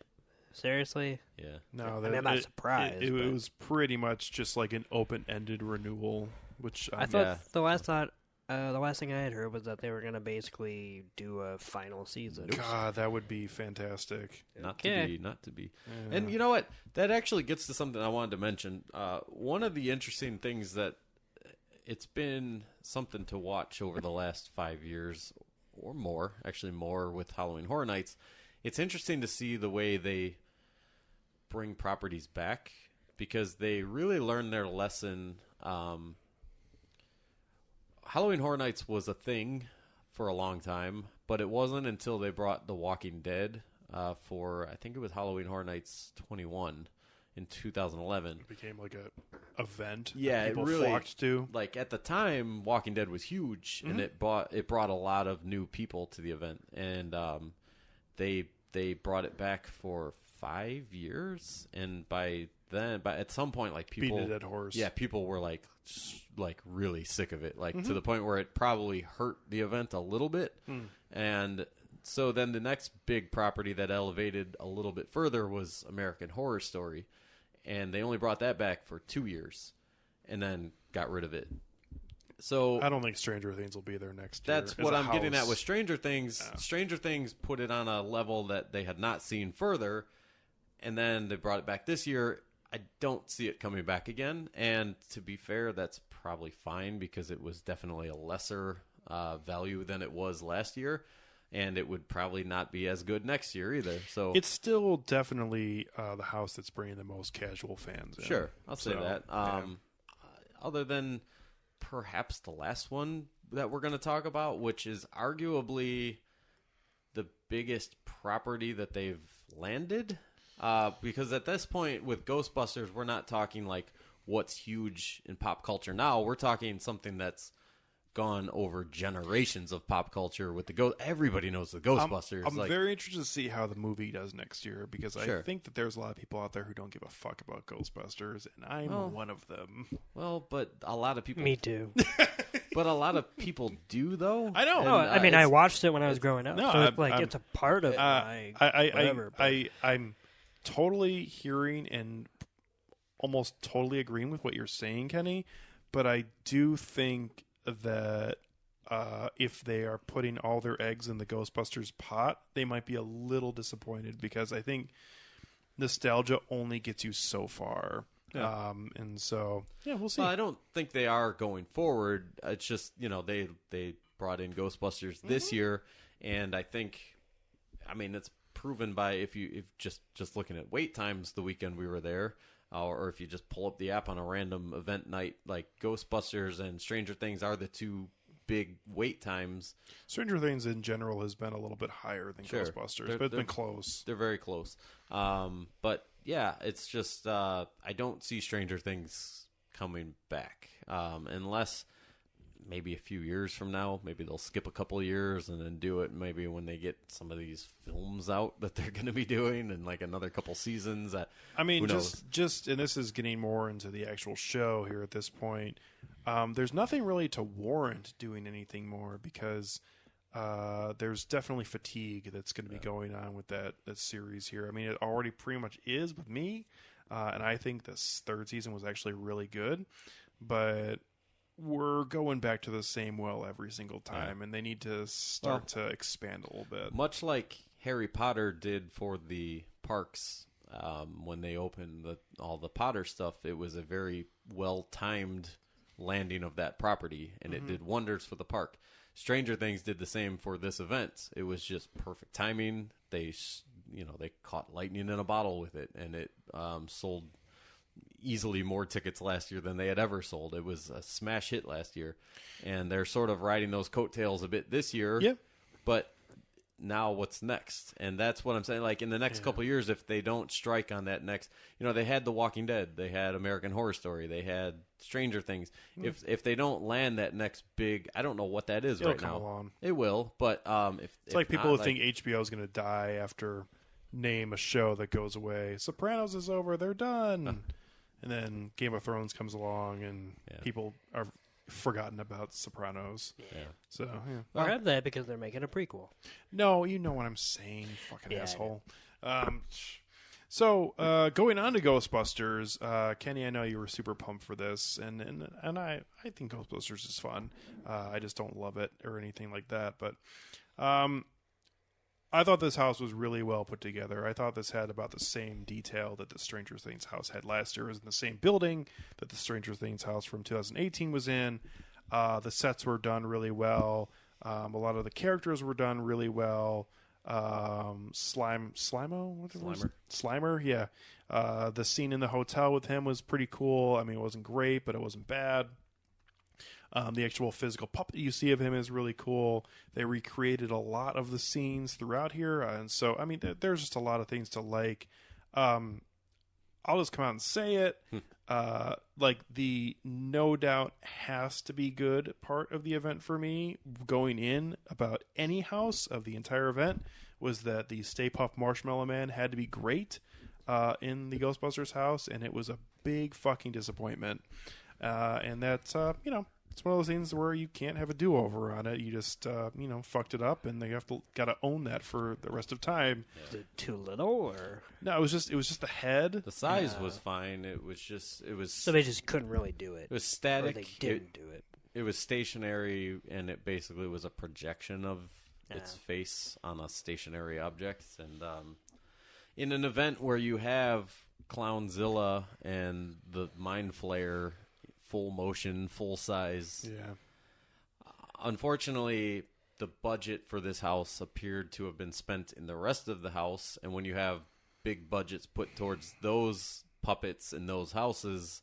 Seriously? Yeah. No, I mean, I'm not surprised. It but was pretty much just like an open-ended renewal, which I thought the last thing I had heard was that they were going to basically do a final season. God, that would be fantastic. Not to be. Yeah. And you know what? That actually gets to something I wanted to mention. One of the interesting things that it's been something to watch over the last 5 years or more, actually more with Halloween Horror Nights. It's interesting to see the way they bring properties back because they really learned their lesson. Halloween Horror Nights was a thing for a long time, but it wasn't until they brought The Walking Dead for, I think it was Halloween Horror Nights 21 in 2011. It became like a event. Yeah, that people it really flocked to. Like at the time, Walking Dead was huge, and it brought a lot of new people to the event, and they brought it back for 5 years, and by at some point, like people beat a dead horse. Yeah, people were like really sick of it, like to the point where it probably hurt the event a little bit, and. So then the next big property that elevated a little bit further was American Horror Story, and they only brought that back for 2 years and then got rid of it. So I don't think Stranger Things will be there next year. That's what I'm getting at with Stranger Things. Yeah. Stranger Things put it on a level that they had not seen further, and then they brought it back this year. I don't see it coming back again, and to be fair, that's probably fine because it was definitely a lesser value than it was last year. And it would probably not be as good next year either. So it's still definitely the house that's bringing the most casual fans in. Sure, I'll say that. Other than perhaps the last one that we're going to talk about, which is arguably the biggest property that they've landed. Because at this point with Ghostbusters, we're not talking like what's huge in pop culture now. We're talking something that's gone over generations of pop culture with the ghost. Everybody knows the Ghostbusters. I'm very interested to see how the movie does next year because I think that there's a lot of people out there who don't give a fuck about Ghostbusters, and I'm one of them. Well, but a lot of people. Me too. But a lot of people do, though. I know. No, I mean, I watched it when I was growing up, no, so it's like it's a part of my whatever. I'm totally hearing and almost totally agreeing with what you're saying, Kenny, but I do think that if they are putting all their eggs in the Ghostbusters pot, they might be a little disappointed because I think nostalgia only gets you so far. Yeah. And so, yeah, we'll see. Well, I don't think they are going forward. It's just, they brought in Ghostbusters this year, and I think, it's proven by if just looking at wait times the weekend we were there, or if you just pull up the app on a random event night, like Ghostbusters and Stranger Things are the two big wait times. Stranger Things in general has been a little bit higher than Ghostbusters, but it's been close. They're very close. But yeah, it's just I don't see Stranger Things coming back unless maybe a few years from now. Maybe they'll skip a couple of years and then do it maybe when they get some of these films out that they're going to be doing and like another couple seasons. Just and this is getting more into the actual show here at this point. There's nothing really to warrant doing anything more because there's definitely fatigue that's going to be going on with that series here. I mean, it already pretty much is with me, and I think this third season was actually really good, but we're going back to the same well every single time, and they need to start to expand a little bit. Much like Harry Potter did for the parks when they opened all the Potter stuff, it was a very well-timed landing of that property, and it did wonders for the park. Stranger Things did the same for this event. It was just perfect timing. They caught lightning in a bottle with it, and it sold easily more tickets last year than they had ever sold. It was a smash hit last year, and they're sort of riding those coattails a bit this year. Yep. But now what's next? And that's what I'm saying. Like, in the next couple of years, if they don't strike on that next, they had The Walking Dead, they had American Horror Story, they had Stranger Things. If they don't land that next big, I don't know what that is It'll right come now. along. It will, but it's like people who think HBO is going to die after name a show that goes away. Sopranos is over, they're done. And then Game of Thrones comes along, and people are forgotten about Sopranos. Yeah. So, Or have that because they're making a prequel. No, you know what I'm saying, fucking asshole. So, going on to Ghostbusters, Kenny, I know you were super pumped for this, and I think Ghostbusters is fun. I just don't love it or anything like that, but I thought this house was really well put together. I thought this had about the same detail that the Stranger Things house had last year. It was in the same building that the Stranger Things house from 2018 was in. The sets were done really well. A lot of the characters were done really well. Slimer, yeah. The scene in the hotel with him was pretty cool. I mean, it wasn't great, but it wasn't bad. The actual physical puppet you see of him is really cool. They recreated a lot of the scenes throughout here, and so I mean, there's just a lot of things to like. I'll just come out and say it. Like the no doubt has to be good part of the event for me going in about any house of the entire event was that the Stay Puft Marshmallow Man had to be great in the Ghostbusters house, and it was a big fucking disappointment. And that's it's one of those things where you can't have a do-over on it. You just fucked it up, and they gotta own that for the rest of time. Is it too little, or no? It was just the head. The size was fine. It was so they just couldn't really do it. It was static. Or they didn't do it. It was stationary, and it basically was a projection of its face on a stationary object. And in an event where you have Clownzilla and the Mind Flayer full motion, full size. Yeah. Unfortunately, the budget for this house appeared to have been spent in the rest of the house, and when you have big budgets put towards those puppets in those houses,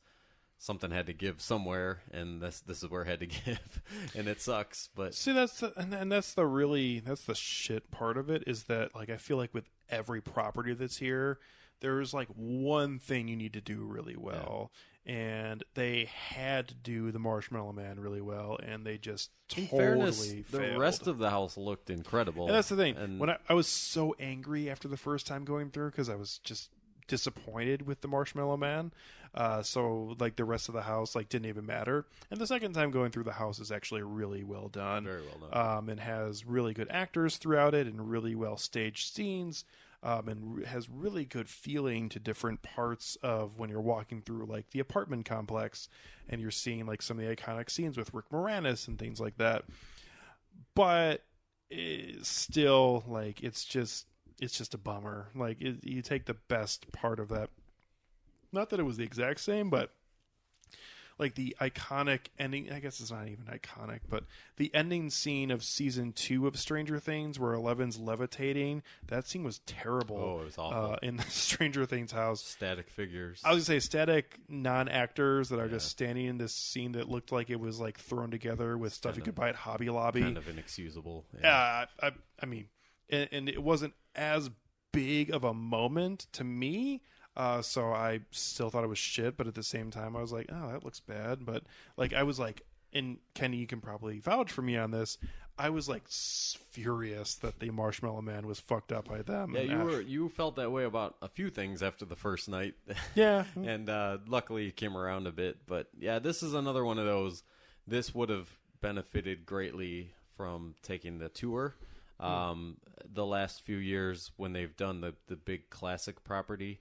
something had to give somewhere, and this is where it had to give, and it sucks. But see, that's the shit part of it is that like I feel like with every property that's here, there's like one thing you need to do really well. Yeah. And they had to do the Marshmallow Man really well, and they just totally failed. The rest of the house looked incredible. And that's the thing. And when I was so angry after the first time going through because I was just disappointed with the Marshmallow Man. So like the rest of the house like didn't even matter. And the second time going through the house is actually really well done. Very well done. And has really good actors throughout it and really well staged scenes. And has really good feeling to different parts of when you're walking through like the apartment complex and you're seeing like some of the iconic scenes with Rick Moranis and things like that. But still, like it's just a bummer. Like you take the best part of that. Not that it was the exact same, but like the iconic ending, I guess it's not even iconic, but the ending scene of season 2 of Stranger Things where Eleven's levitating, that scene was terrible. Oh, it was awful. In the Stranger Things house. Static figures. I was going to say static non-actors that are just standing in this scene that looked like it was like thrown together with stuff you could buy at Hobby Lobby. Kind of inexcusable. Yeah. I mean, and it wasn't as big of a moment to me. So I still thought it was shit, but at the same time, I was like, oh, that looks bad. But like, I was like, and Kenny, you can probably vouch for me on this. I was like furious that the Marshmallow Man was fucked up by them. Yeah, you felt that way about a few things after the first night. Yeah. And luckily it came around a bit. But yeah, this is another one of those. This would have benefited greatly from taking the tour. The last few years when they've done the big classic property,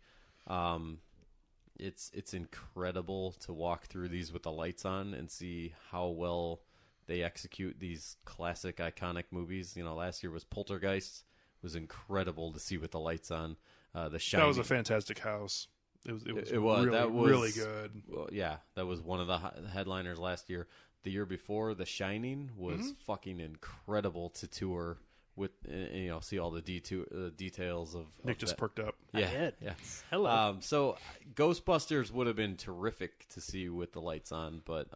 it's incredible to walk through these with the lights on and see how well they execute these classic iconic movies. You know, last year was Poltergeist. It was incredible to see with the lights on. The Shining. That was a fantastic house. It was really good. Well, yeah, that was one of the headliners last year. The year before, The Shining was fucking incredible to tour with, see all the details of Nick just perked up. Yeah, I did. Yeah. Hello. So Ghostbusters would have been terrific to see with the lights on, but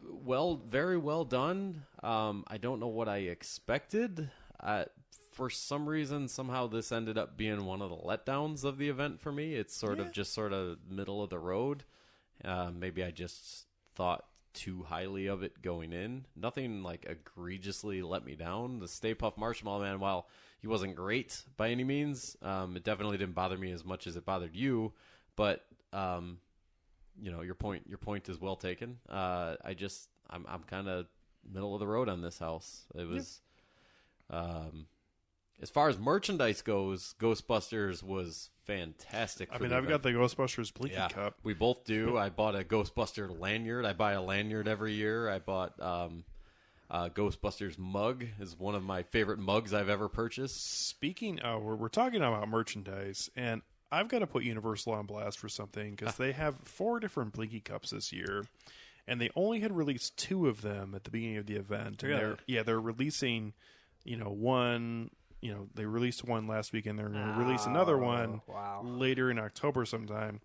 very well done. I don't know what I expected. For some reason, somehow this ended up being one of the letdowns of the event for me. It's sort of middle of the road. Maybe I just thought too highly of it going in. Nothing like egregiously let me down. The Stay Puft Marshmallow Man, while he wasn't great by any means, it definitely didn't bother me as much as it bothered you. But your point is well taken. I'm kind of middle of the road on this house. It was. As far as merchandise goes, Ghostbusters was fantastic. I've got the Ghostbusters Blinky Cup. We both do. I bought a Ghostbuster lanyard. I buy a lanyard every year. I bought Ghostbusters mug. Is one of my favorite mugs I've ever purchased. Speaking of, we're talking about merchandise, and I've got to put Universal on blast for something because they have 4 different Blinky Cups this year, and they only had released 2 of them at the beginning of the event. And they're releasing, one. They released one last week, and they're going to release another one later in October sometime.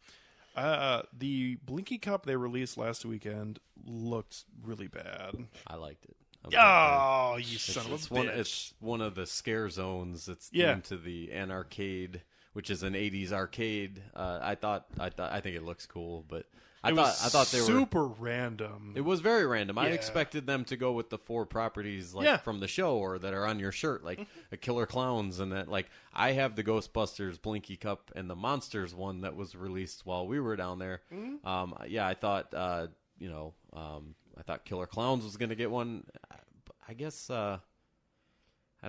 The Blinky Cup they released last weekend looked really bad. I liked it. You son of a bitch. It's one of the scare zones. It's themed to the Anarcade, which is an 80s arcade. I think it looks cool, but I thought they were super random. It was very random. I expected them to go with the 4 properties from the show or that are on your shirt, like a Killer Clowns and that. Like I have the Ghostbusters Blinky Cup and the Monsters one that was released while we were down there. I thought I thought Killer Clowns was going to get one. I guess I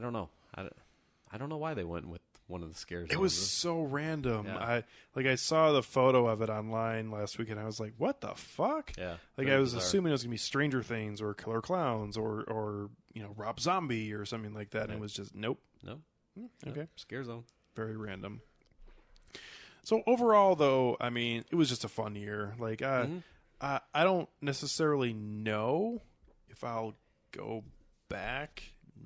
don't know. I don't know why they went with one of the scares. It was so random. Yeah. I saw the photo of it online last week, and I was like, "What the fuck?" Yeah, I was assuming it was gonna be Stranger Things or Killer Clowns or Rob Zombie or something like that, and it was just nope. Okay, scare zone. Very random. So overall, though, it was just a fun year. Like I don't necessarily know if I'll go back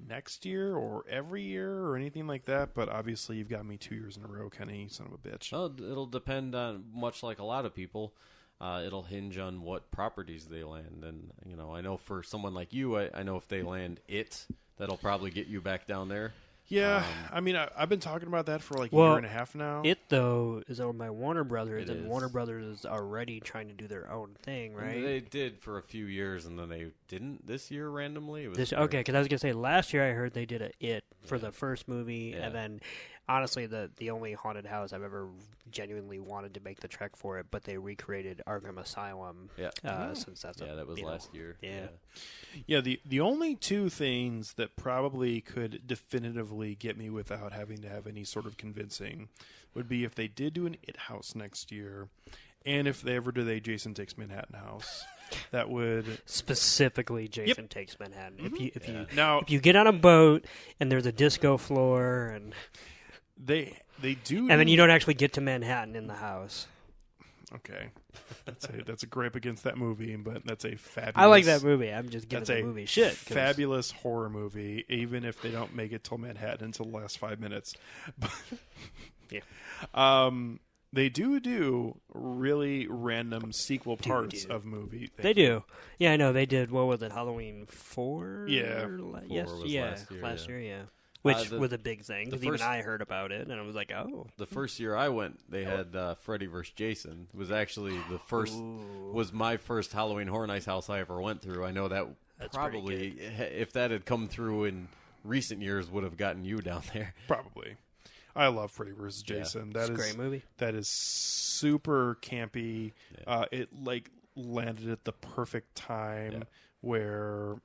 next year or every year or anything like that, but obviously you've got me 2 years in a row, Kenny, son of a bitch. Well, it'll depend on, much like a lot of people, it'll hinge on what properties they land. And I know for someone like you, I know if they land that'll probably get you back down there. Yeah, I've been talking about that for like a year and a half now. It, though, is owned by Warner Brothers, and Warner Brothers is already trying to do their own thing, right? And they did for a few years, and then they didn't this year randomly. It was okay, because I was going to say, last year I heard they did It for the first movie, and then, honestly, the only haunted house I've ever genuinely wanted to make the trek for it, but they recreated Arkham Asylum since that's that was last year. Yeah, the only 2 things that probably could definitively get me without having to have any sort of convincing would be if they did do an It house next year, and if they ever did a Jason Takes Manhattan house. That would specifically Jason Takes Manhattan. If you get on a boat and there's a disco floor and they do, and then you don't actually get to Manhattan in the house. Okay, that's a gripe against that movie, but that's a fabulous. I like that movie. I'm just giving the movie shit. Fabulous horror movie, even if they don't make it till Manhattan until the last 5 minutes. They do really random sequel parts of movie. They do. Yeah, I know. They did. What was it? Halloween 4? Yeah. Last year. Yeah. Which was a big thing, because even I heard about it, and I was like, oh. The first year I went, they had Freddy vs. Jason. It was actually was my first Halloween Horror Nights house I ever went through. I know that's probably, if that had come through in recent years, would have gotten you down there. Probably. I love Freddy vs. Jason. It's a great movie. That is super campy. Yeah. It landed at the perfect time where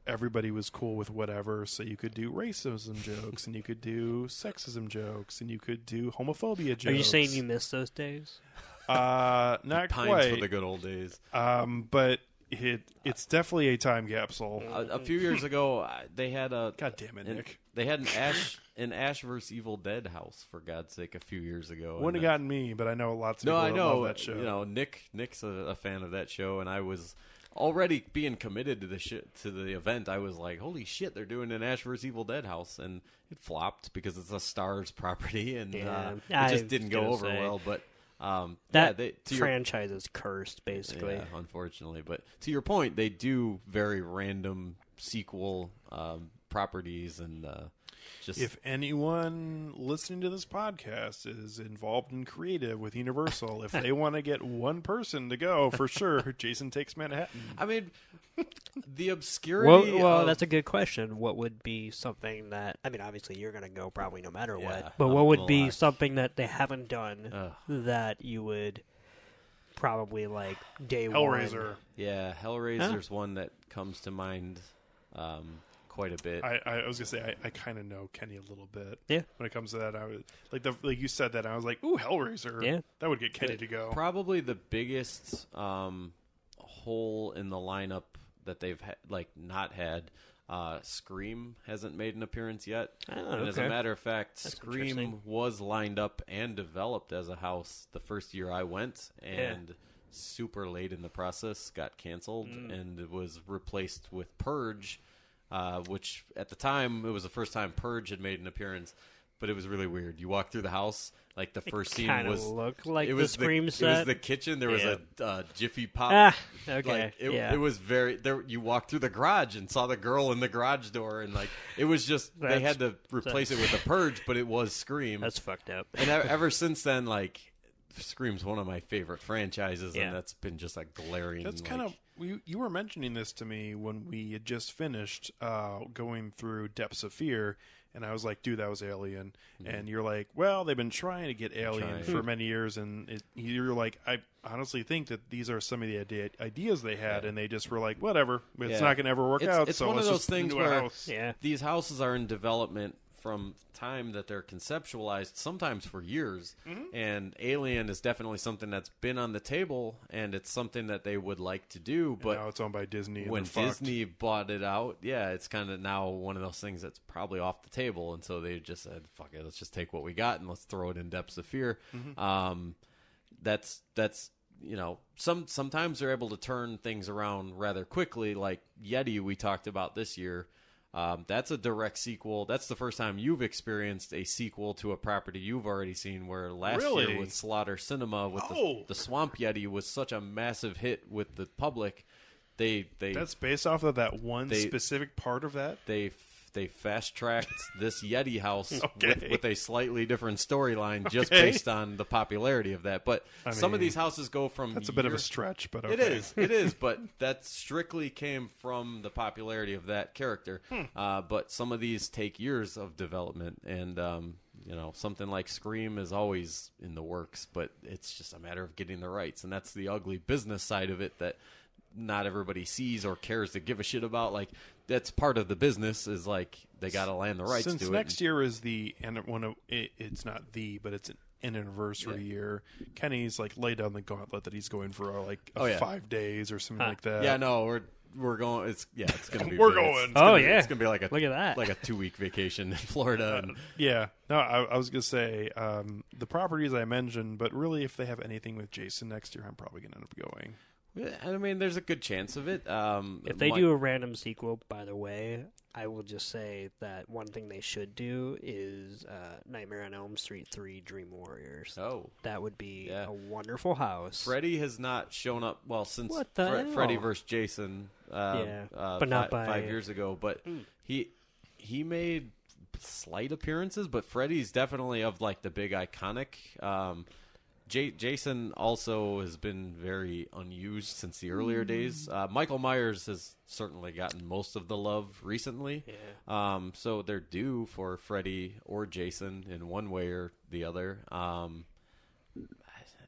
everybody was cool with whatever, so you could do racism jokes, and you could do sexism jokes, and you could do homophobia jokes. Are you saying you miss those days? Not Pines quite. for the good old days. But it's definitely a time capsule. A few years ago, they had a... God damn it, Nick. They had an Ash vs. Evil Dead house, for God's sake, a few years ago. Wouldn't have gotten me, but I know lots of people love that show. Nick's a fan of that show, and I was... already being committed to the event, I was like, "Holy shit, they're doing an Ash vs. Evil Dead house," and it flopped because it's a Starz property, and it just didn't go over well. But That franchise is cursed, basically. Yeah, unfortunately. But to your point, they do very random sequel properties and just... If anyone listening to this podcast is involved in creative with Universal, if they want to get one person to go, for sure, Jason Takes Manhattan. I mean, the obscurity Well, that's a good question. What would be something that... I mean, obviously, you're going to go probably no matter what. But what would be something that they haven't done that you would probably like day Hellraiser. one? Yeah, Hellraiser's one that comes to mind quite a bit. I was gonna say I kind of know Kenny a little bit. Yeah. When it comes to that, I was like you said that, I was like, ooh, Hellraiser. Yeah. That would get Kenny to go. Probably the biggest hole in the lineup that they've not had. Scream hasn't made an appearance yet. And as a matter of fact, Scream was lined up and developed as a house the first year I went, and super late in the process got canceled, and it was replaced with Purge, which at the time it was the first time Purge had made an appearance. But it was really weird. You walk through the house, like the first scene was... It looked like the Scream set. It was the kitchen. There was a Jiffy Pop. Okay. It was very... You walked through the garage and saw the girl in the garage door, and it was just... they had to replace it with a Purge, but it was Scream. That's fucked up. And ever since then, Scream's one of my favorite franchises, and that's been just a glaring... That's kind of... You were mentioning this to me when we had just finished going through Depths of Fear, and I was like, dude, that was Alien. And you're like, well, they've been trying to get Alien for many years, and you're like, I honestly think that these are some of the ideas they had, and they just were like, whatever, it's not going to ever work out. It's so one of let's those just things do a where house. these houses are in development from time that they're conceptualized, sometimes for years. And Alien is definitely something that's been on the table, and it's something that they would like to do. But and now it's owned by Disney. And when Disney bought it out, it's kind of now one of those things that's probably off the table. And so they just said, fuck it, let's just take what we got and let's throw it in Depths of Fear. That's sometimes they're able to turn things around rather quickly, like Yeti we talked about this year. That's a direct sequel. That's the first time you've experienced a sequel to a property you've already seen, where last year with Slaughter Cinema, with the Swamp Yeti was such a massive hit with the public. That's based off of that one specific part of that? They fast-tracked this Yeti house with a slightly different storyline just based on the popularity of that. But some of these houses go from... That's a bit of a stretch, but okay. It is, but that strictly came from the popularity of that character. But some of these take years of development, and something like Scream is always in the works, but it's just a matter of getting the rights, and that's the ugly business side of it that not everybody sees or cares to give a shit about. That's part of the business, is they got to land the rights to it. Since next year is it's not but it's an anniversary year. Kenny's laid down the gauntlet that he's going for 5 days or something like that. Yeah, no, we're going. It's gonna be. We're going. It's gonna be like look at that, like a 2-week vacation in Florida. No, I was gonna say the properties I mentioned, but really, if they have anything with Jason next year, I'm probably gonna end up going. I mean, there's a good chance of it. If they do a random sequel, by the way, I will just say that one thing they should do is Nightmare on Elm Street 3 Dream Warriors. Oh. That would be a wonderful house. Freddy has not shown up, since Freddy vs. Jason but not 5 years ago. But he made slight appearances, but Freddy's definitely of the big iconic... Jason also has been very unused since the earlier days. Michael Myers has certainly gotten most of the love recently. So they're due for Freddy or Jason in one way or the other.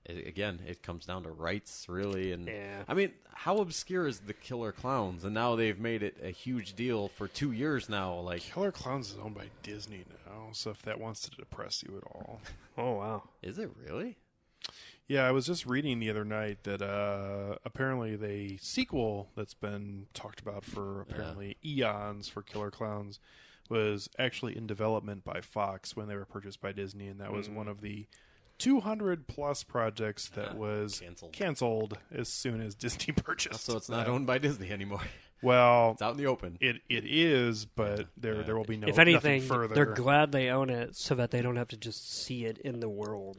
Again, it comes down to rights, really. And I mean, how obscure is the Killer Clowns? And now they've made it a huge deal for 2 years now. Killer Clowns is owned by Disney now, so if that wants to depress you at all. Oh, wow. Is it really? Yeah, I was just reading the other night that apparently the sequel that's been talked about for apparently eons for Killer Clowns was actually in development by Fox when they were purchased by Disney, and that was one of the 200-plus projects that was canceled as soon as Disney purchased. So it's not owned by Disney anymore. Well, it's out in the open. It is, but there will be no. If anything, further. They're glad they own it so that they don't have to just see it in the world.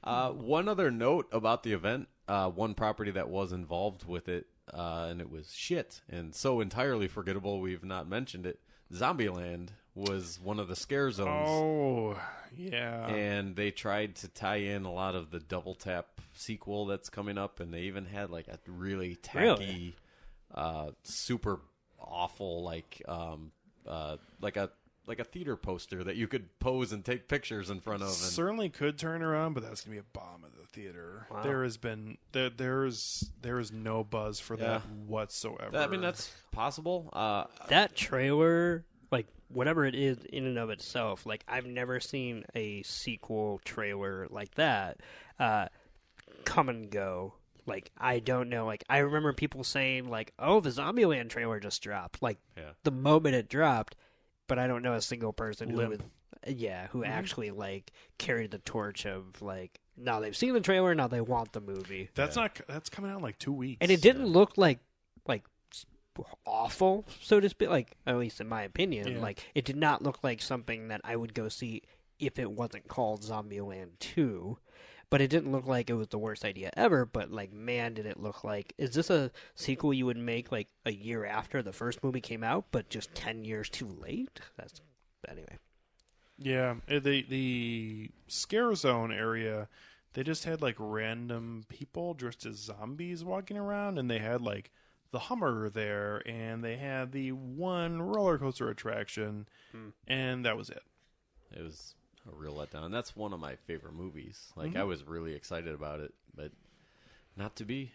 One other note about the event, one property that was involved with it, and it was shit and so entirely forgettable we've not mentioned it. Zombieland was one of the scare zones. Oh, yeah. And they tried to tie in a lot of the Double Tap sequel that's coming up, and they even had like a really tacky, super awful like a theater poster that you could pose and take pictures in front of. And certainly could turn around, but that's gonna be a bomb at the theater. Wow. There has been there is no buzz for that whatsoever. I mean, that's possible. That trailer, like whatever it is in and of itself, like I've never seen a sequel trailer like that come and go. Like, I don't know. Like, I remember people saying, like, oh, the Zombieland trailer just dropped. Like, the moment it dropped, but I don't know a single person who actually, like, carried the torch of, like, now they've seen the trailer, now they want the movie. That's coming out in like 2 weeks. And it didn't look like awful, so to speak, like, at least in my opinion. Yeah. Like, it did not look like something that I would go see if it wasn't called Zombieland 2. But it didn't look like it was the worst idea ever, but, like, man, did it look like... Is this a sequel you would make, like, a year after the first movie came out, but just 10 years too late? That's... Anyway. Yeah, the Scare Zone area, they just had, like, random people dressed as zombies walking around, and they had, like, the Hummer there, and they had the one roller coaster attraction, and that was it. It was a real letdown. And that's one of my favorite movies. Like, I was really excited about it, but not to be.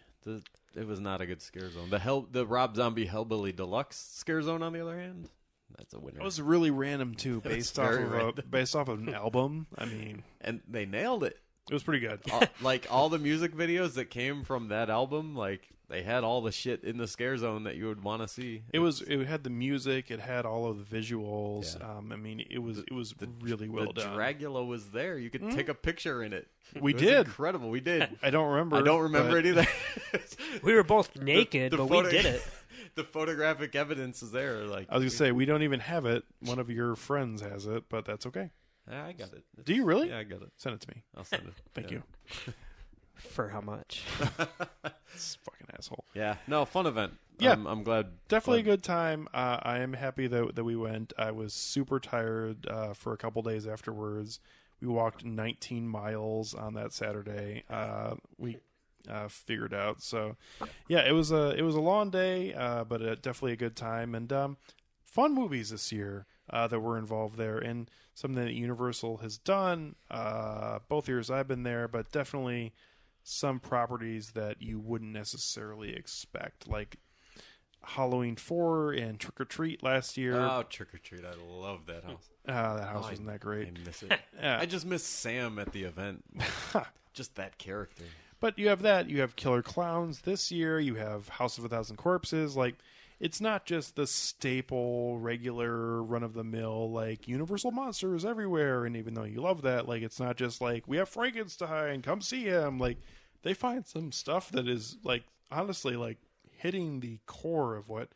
It was not a good scare zone. The Rob Zombie Hellbilly Deluxe scare zone, on the other hand, that's a winner. It was really random too, based off of an album. I mean, and they nailed it. It was pretty good. All the music videos that came from that album, like, they had all the shit in the scare zone that you would want to see. It had the music, it had all of the visuals. Yeah. I mean, it was really well done. The Dragula was there. You could take a picture in it. We did. Incredible. We did. I don't remember. I don't remember it either. We were both naked, but we did it. The photographic evidence is there. Like, I was gonna say, we don't even have it. One of your friends has it, but that's okay. I got it. Do you really? Yeah, I got it. Send it to me. I'll send it. Thank you. For how much? This fucking asshole. Yeah. No, fun event. Yeah. I'm glad. Definitely a good time. I am happy that we went. I was super tired for a couple days afterwards. We walked 19 miles on that Saturday. We figured out. So, yeah, it was a long day, but definitely a good time. And fun movies this year that were involved there. And something that Universal has done both years I've been there, but definitely some properties that you wouldn't necessarily expect, like Halloween 4 and Trick or Treat last year. Oh, Trick or Treat. I love that house. That house wasn't that great. I miss it. I just miss Sam at the event. Just that character. But you have that. You have Killer Clowns this year. You have House of a Thousand Corpses. Like, it's not just the staple, regular, run-of-the-mill, like, Universal Monsters everywhere. And even though you love that, like, it's not just like, we have Frankenstein, come see him. Like, they find some stuff that is, like, honestly, like, hitting the core of what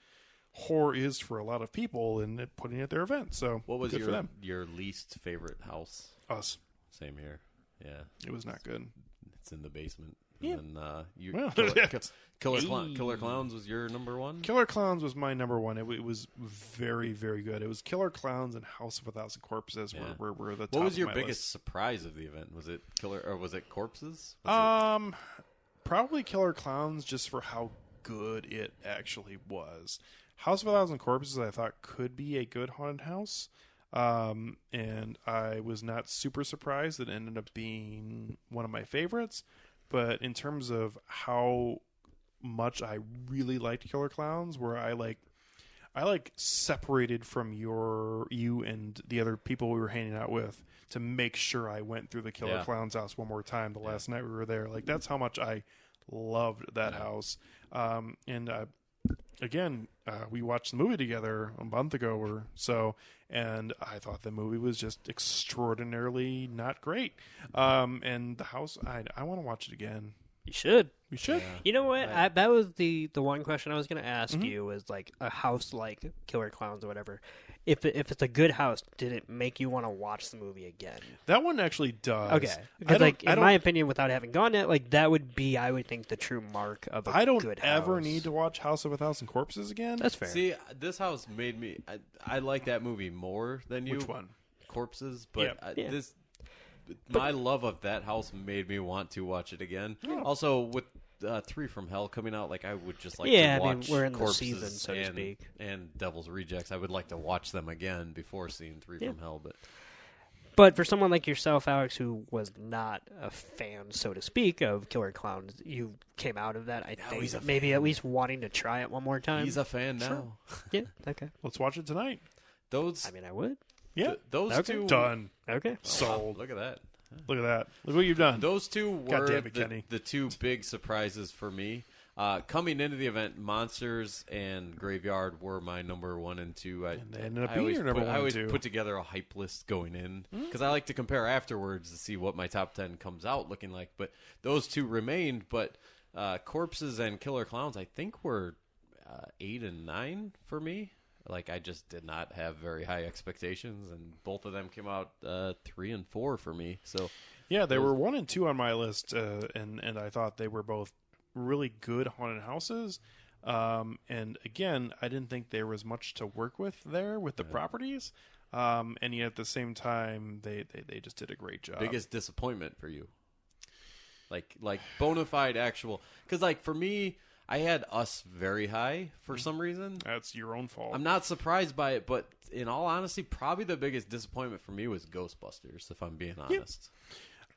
horror is for a lot of people and putting it at their event. So, what was good your least favorite house? Us. Same here. Yeah. It was not good. It's in the basement. Yeah. And then Killer Clowns was your number one? Killer Clowns was my number one. It was very, very good. It was Killer Clowns and House of a Thousand Corpses were the top. What was your of my biggest list. surprise of the event? Was it was it corpses? Probably Killer Clowns, just for how good it actually was. House of a Thousand Corpses I thought could be a good haunted house. And I was not super surprised that it ended up being one of my favorites. But in terms of how much I really liked Killer Clowns, where I separated from you and the other people we were hanging out with to make sure I went through the Killer Clowns house one more time the last night we were there. Like, that's how much I loved that house. Again, we watched the movie together a month ago or so, and I thought the movie was just extraordinarily not great. And the house, I want to watch it again. You should. We should. Yeah. You know what? That was the one question I was going to ask you, was like a house like Killer Clowns or whatever. if it's a good house, did it make you want to watch the movie again? That one actually does. Okay, because like in my opinion, without having gone yet, like that would be, I would think, the true mark of a good house. I don't ever need to watch House of a Thousand Corpses again. That's fair. See, this house made me. I like that movie more than you. Which one? Corpses, but Yeah. my love of that house made me want to watch it again. Oh. Also, with 3 from Hell coming out, like I would just like Yeah, to I mean, watch we're in the Corpses season, so to speak. and Devil's Rejects. I would like to watch them again before seeing 3 from Hell, But for someone like yourself, Alex, who was not a fan, so to speak, of Killer Clowns, you came out of that, I think, maybe at least wanting to try it one more time. He's a fan now. Sure. Yeah, okay. Let's watch it tonight. Those, I mean, I would. Yeah. those Okay. two. Done. Okay. Sold. Look at that. Look at that. Look what you've done. Those two God were damn it, Kenny. the 2 big surprises for me. Coming into the event, Monsters and Graveyard were my number 1 and 2. And they ended up being your number 1 I and always 2. put together a hype list going in because I like to compare afterwards to see what my top 10 comes out looking like. But those 2 remained. But Corpses and Killer Clowns, I think, were 8 and 9 for me. Like, I just did not have very high expectations, and both of them came out 3 and 4 for me. So yeah, they were 1 and 2 on my list, and I thought they were both really good haunted houses. And again, I didn't think there was much to work with there with the properties. And yet at the same time, they just did a great job. biggest disappointment for you? Like bona fide actual, because like for me, I had Us very high for some reason. That's your own fault. I'm not surprised by it, but in all honesty, probably the biggest disappointment for me was Ghostbusters, if I'm being honest.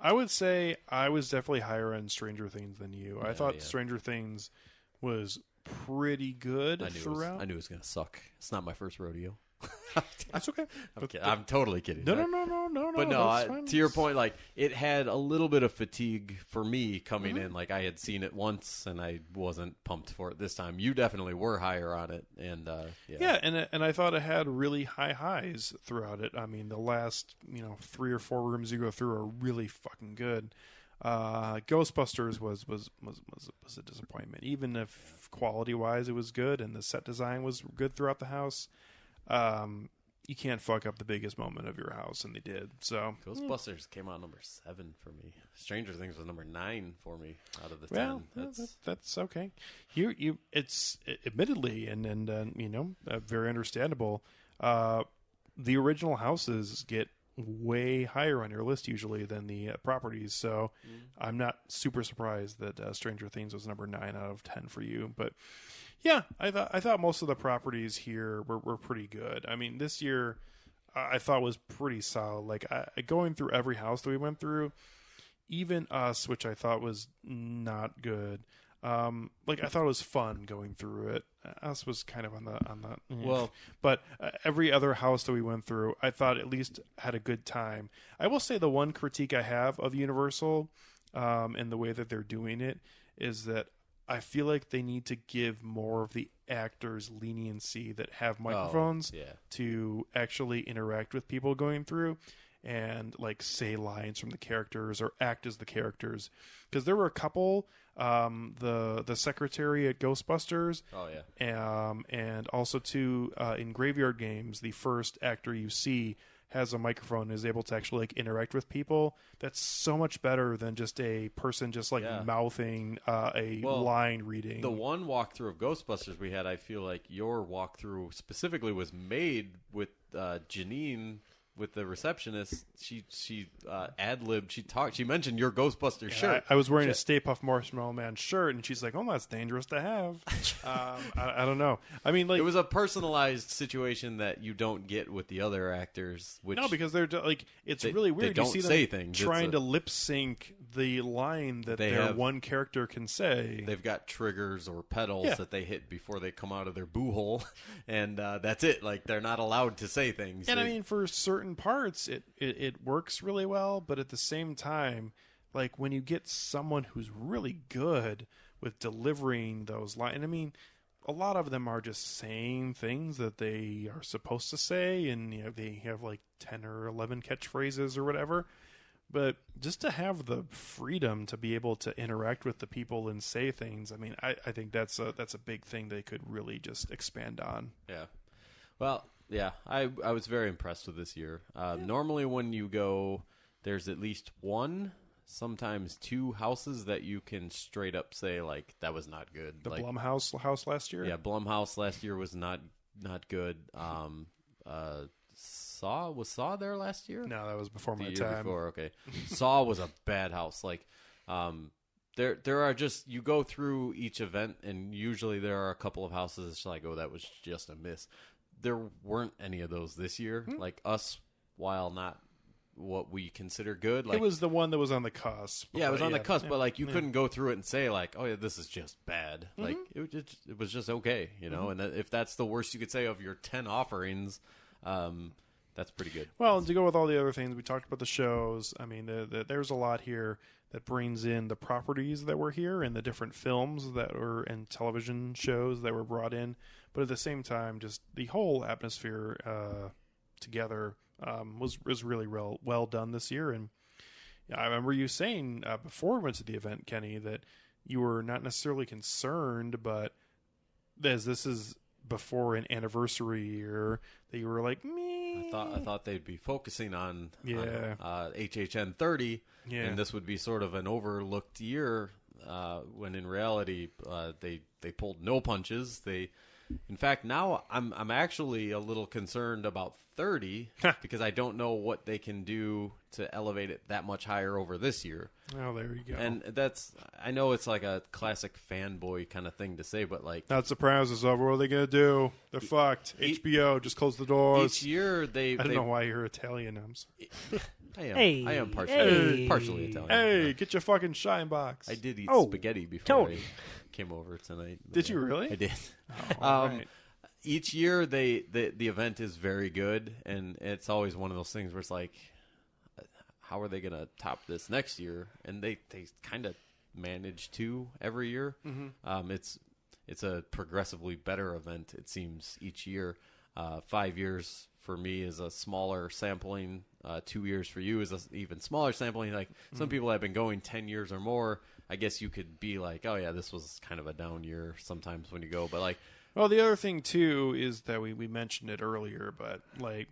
I would say I was definitely higher on Stranger Things than you. I thought Stranger Things was pretty good throughout. I knew it was going to suck. It's not my first rodeo. That's okay. I'm totally kidding. No. But no, that's fine. to your point, like it had a little bit of fatigue for me coming in. Like I had seen it once, and I wasn't pumped for it this time. You definitely were higher on it, and and I thought it had really high highs throughout it. I mean, the last 3 or 4 rooms you go through are really fucking good. Ghostbusters was a disappointment, even if quality wise it was good and the set design was good throughout the house. You can't fuck up the biggest moment of your house, and they did. So Ghostbusters came out number 7 for me. Stranger Things was number 9 for me out of the 10. That's okay. It's admittedly and very understandable. The original houses get way higher on your list usually than the properties, so I'm not super surprised that Stranger Things was number 9 out of 10 for you. But yeah, I thought most of the properties here were pretty good. I mean, this year I thought was pretty solid. Like going through every house that we went through, even Us, which I thought was not good. I thought it was fun going through it. Us was kind of on the but every other house that we went through, I thought at least had a good time. I will say the one critique I have of Universal, and the way that they're doing it, is that I feel like they need to give more of the actors leniency that have microphones to actually interact with people going through and like say lines from the characters or act as the characters, because there were a couple, the secretary at Ghostbusters, and also too in Graveyard Games, the first actor you see has a microphone and is able to actually like interact with people. That's so much better than just a person just like mouthing line reading. The one walkthrough of Ghostbusters we had, I feel like your walkthrough specifically was made with Janine. With the receptionist, she ad-libbed. She mentioned your Ghostbuster shirt. I was wearing a Stay Puft Marshmallow Man shirt, and she's like, "Oh, that's dangerous to have." I don't know. I mean, like, it was a personalized situation that you don't get with the other actors. Which no, because they're like, it's really weird. They don't you see say them things. Trying to lip sync the line that one character can say. They've got triggers or pedals that they hit before they come out of their boo hole, and that's it. Like they're not allowed to say things. And I mean, for certain parts it works really well, but at the same time, like when you get someone who's really good with delivering those lines, I mean, a lot of them are just saying things that they are supposed to say, and they have like 10 or 11 catchphrases or whatever. But just to have the freedom to be able to interact with the people and say things, I mean, I think that's a big thing they could really just expand on. Yeah. Well, Yeah, I was very impressed with this year. Normally when you go, there's at least one, sometimes two houses that you can straight up say, like, that was not good. The like, Blumhouse house last year? Yeah, Blumhouse last year was not good. Was Saw there last year? No, that was before my the year time. Before, okay. Saw was a bad house. Like, there are just, you go through each event, and usually there are a couple of houses that's like, oh, that was just a miss. There weren't any of those this year. Like, us, while not what we consider good, like, it was the one that was on the cusp. Yeah, it was on the cusp, but like, you couldn't go through it and say, like, oh yeah, this is just bad. Like, it was just okay, you know. And if that's the worst you could say of your 10 offerings, that's pretty good. Well, and to go with all the other things we talked about, the shows. I mean, there's a lot here that brings in the properties that were here and the different films that were and television shows that were brought in. But at the same time, just the whole atmosphere together was really well done this year. And I remember you saying before we went to the event, Kenny, that you were not necessarily concerned, but as this is before an anniversary year, that you were like, me. I thought they'd be focusing on HHN 30, and this would be sort of an overlooked year. When in reality, they pulled no punches. In fact, now I'm actually a little concerned about 30 because I don't know what they can do to elevate it that much higher over this year. Oh, there you go. And I know it's like a classic fanboy kind of thing to say, but like, not surprised is over. What are they gonna do? They're fucked. HBO just closed the doors. Each year I don't know why you're Italian. I am partially Italian. Hey, get your fucking shine box. I did eat spaghetti before I came over tonight. Did you really? I did. Right. Each year, the event is very good, and it's always one of those things where it's like, how are they going to top this next year? And they kind of manage to every year. Mm-hmm. It's a progressively better event, it seems, each year. 5 years for me is a smaller sampling. 2 years for you is an even smaller sampling. Like, some people have been going 10 years or more. I guess you could be like, oh yeah, this was kind of a down year sometimes when you go. But like, well, the other thing too is that we mentioned it earlier, but like,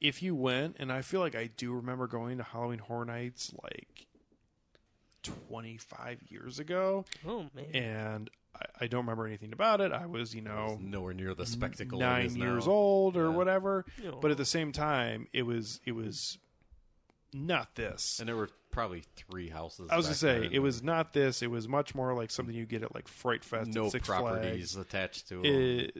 if you went, and I feel like I do remember going to Halloween Horror Nights like 25 years ago. Oh man! And I don't remember anything about it. I was, nowhere near the spectacle. 9 years old or whatever. But at the same time, it was not this. And there were probably 3 houses. I was going to say, it was not this. It was much more like something you get at like Fright Fest no at Six properties Flags. Attached to it.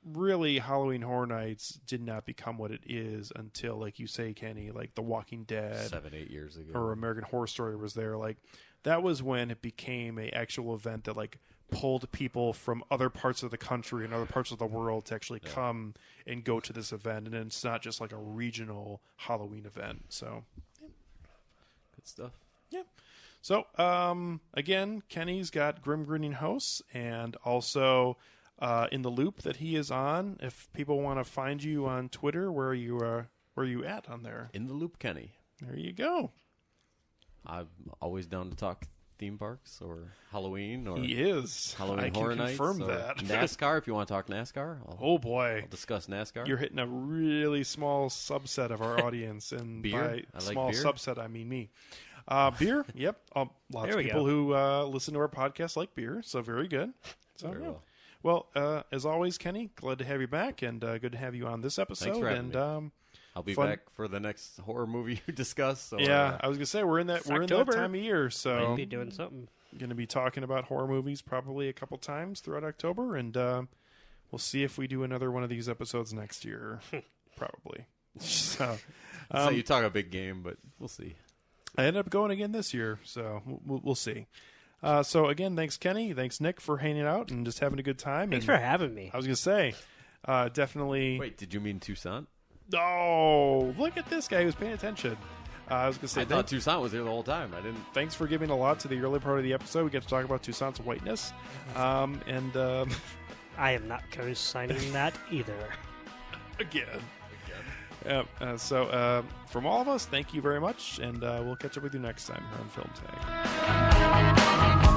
Really, Halloween Horror Nights did not become what it is until, like you say, Kenny, like The Walking Dead. 7-8 years ago. Or American Horror Story was there. Like, that was when it became a actual event that, like, pulled people from other parts of the country and other parts of the world to actually come and go to this event. And it's not just like a regional Halloween event. So, good stuff. Yeah. So, again, Kenny's got Grim Grinning House, and also in the loop that he is on. If people want to find you on Twitter, where are you at on there? In the Loop Kenny. There you go. I'm always down to talk theme parks or Halloween or he is. Halloween I Horror can Nights. confirm that. NASCAR, if you want to talk NASCAR. Oh boy, I'll discuss NASCAR. You're hitting a really small subset of our audience, and beer? by small beer. Subset I mean me. Beer, yep. Lots There of we people go. who listen to our podcast like beer, so very good. So Very yeah. well. Well, as always, Kenny, glad to have you back, and good to have you on this episode. Thanks for having me. I'll be fun. back for the next horror movie you discuss. So, Yeah, I was gonna say we're in that October. time of year, so Might be doing something. going to be talking about horror movies probably a couple times throughout October, and we'll see if we do another one of these episodes next year. Probably. So you talk a big game, but we'll see. I ended up going again this year, so we'll see. So again, thanks Kenny, thanks Nick for hanging out and just having a good time. Thanks for having me. I was going to say, definitely. Wait, did you mean Toussaint? Oh, look at this guy who's paying attention. I was going to say, I thought Toussaint was there the whole time. I didn't. Thanks for giving a lot to the early part of the episode. We get to talk about Toussaint's whiteness. And I am not co-signing that either. Again. So from all of us, thank you very much, and we'll catch up with you next time here on Film Tag.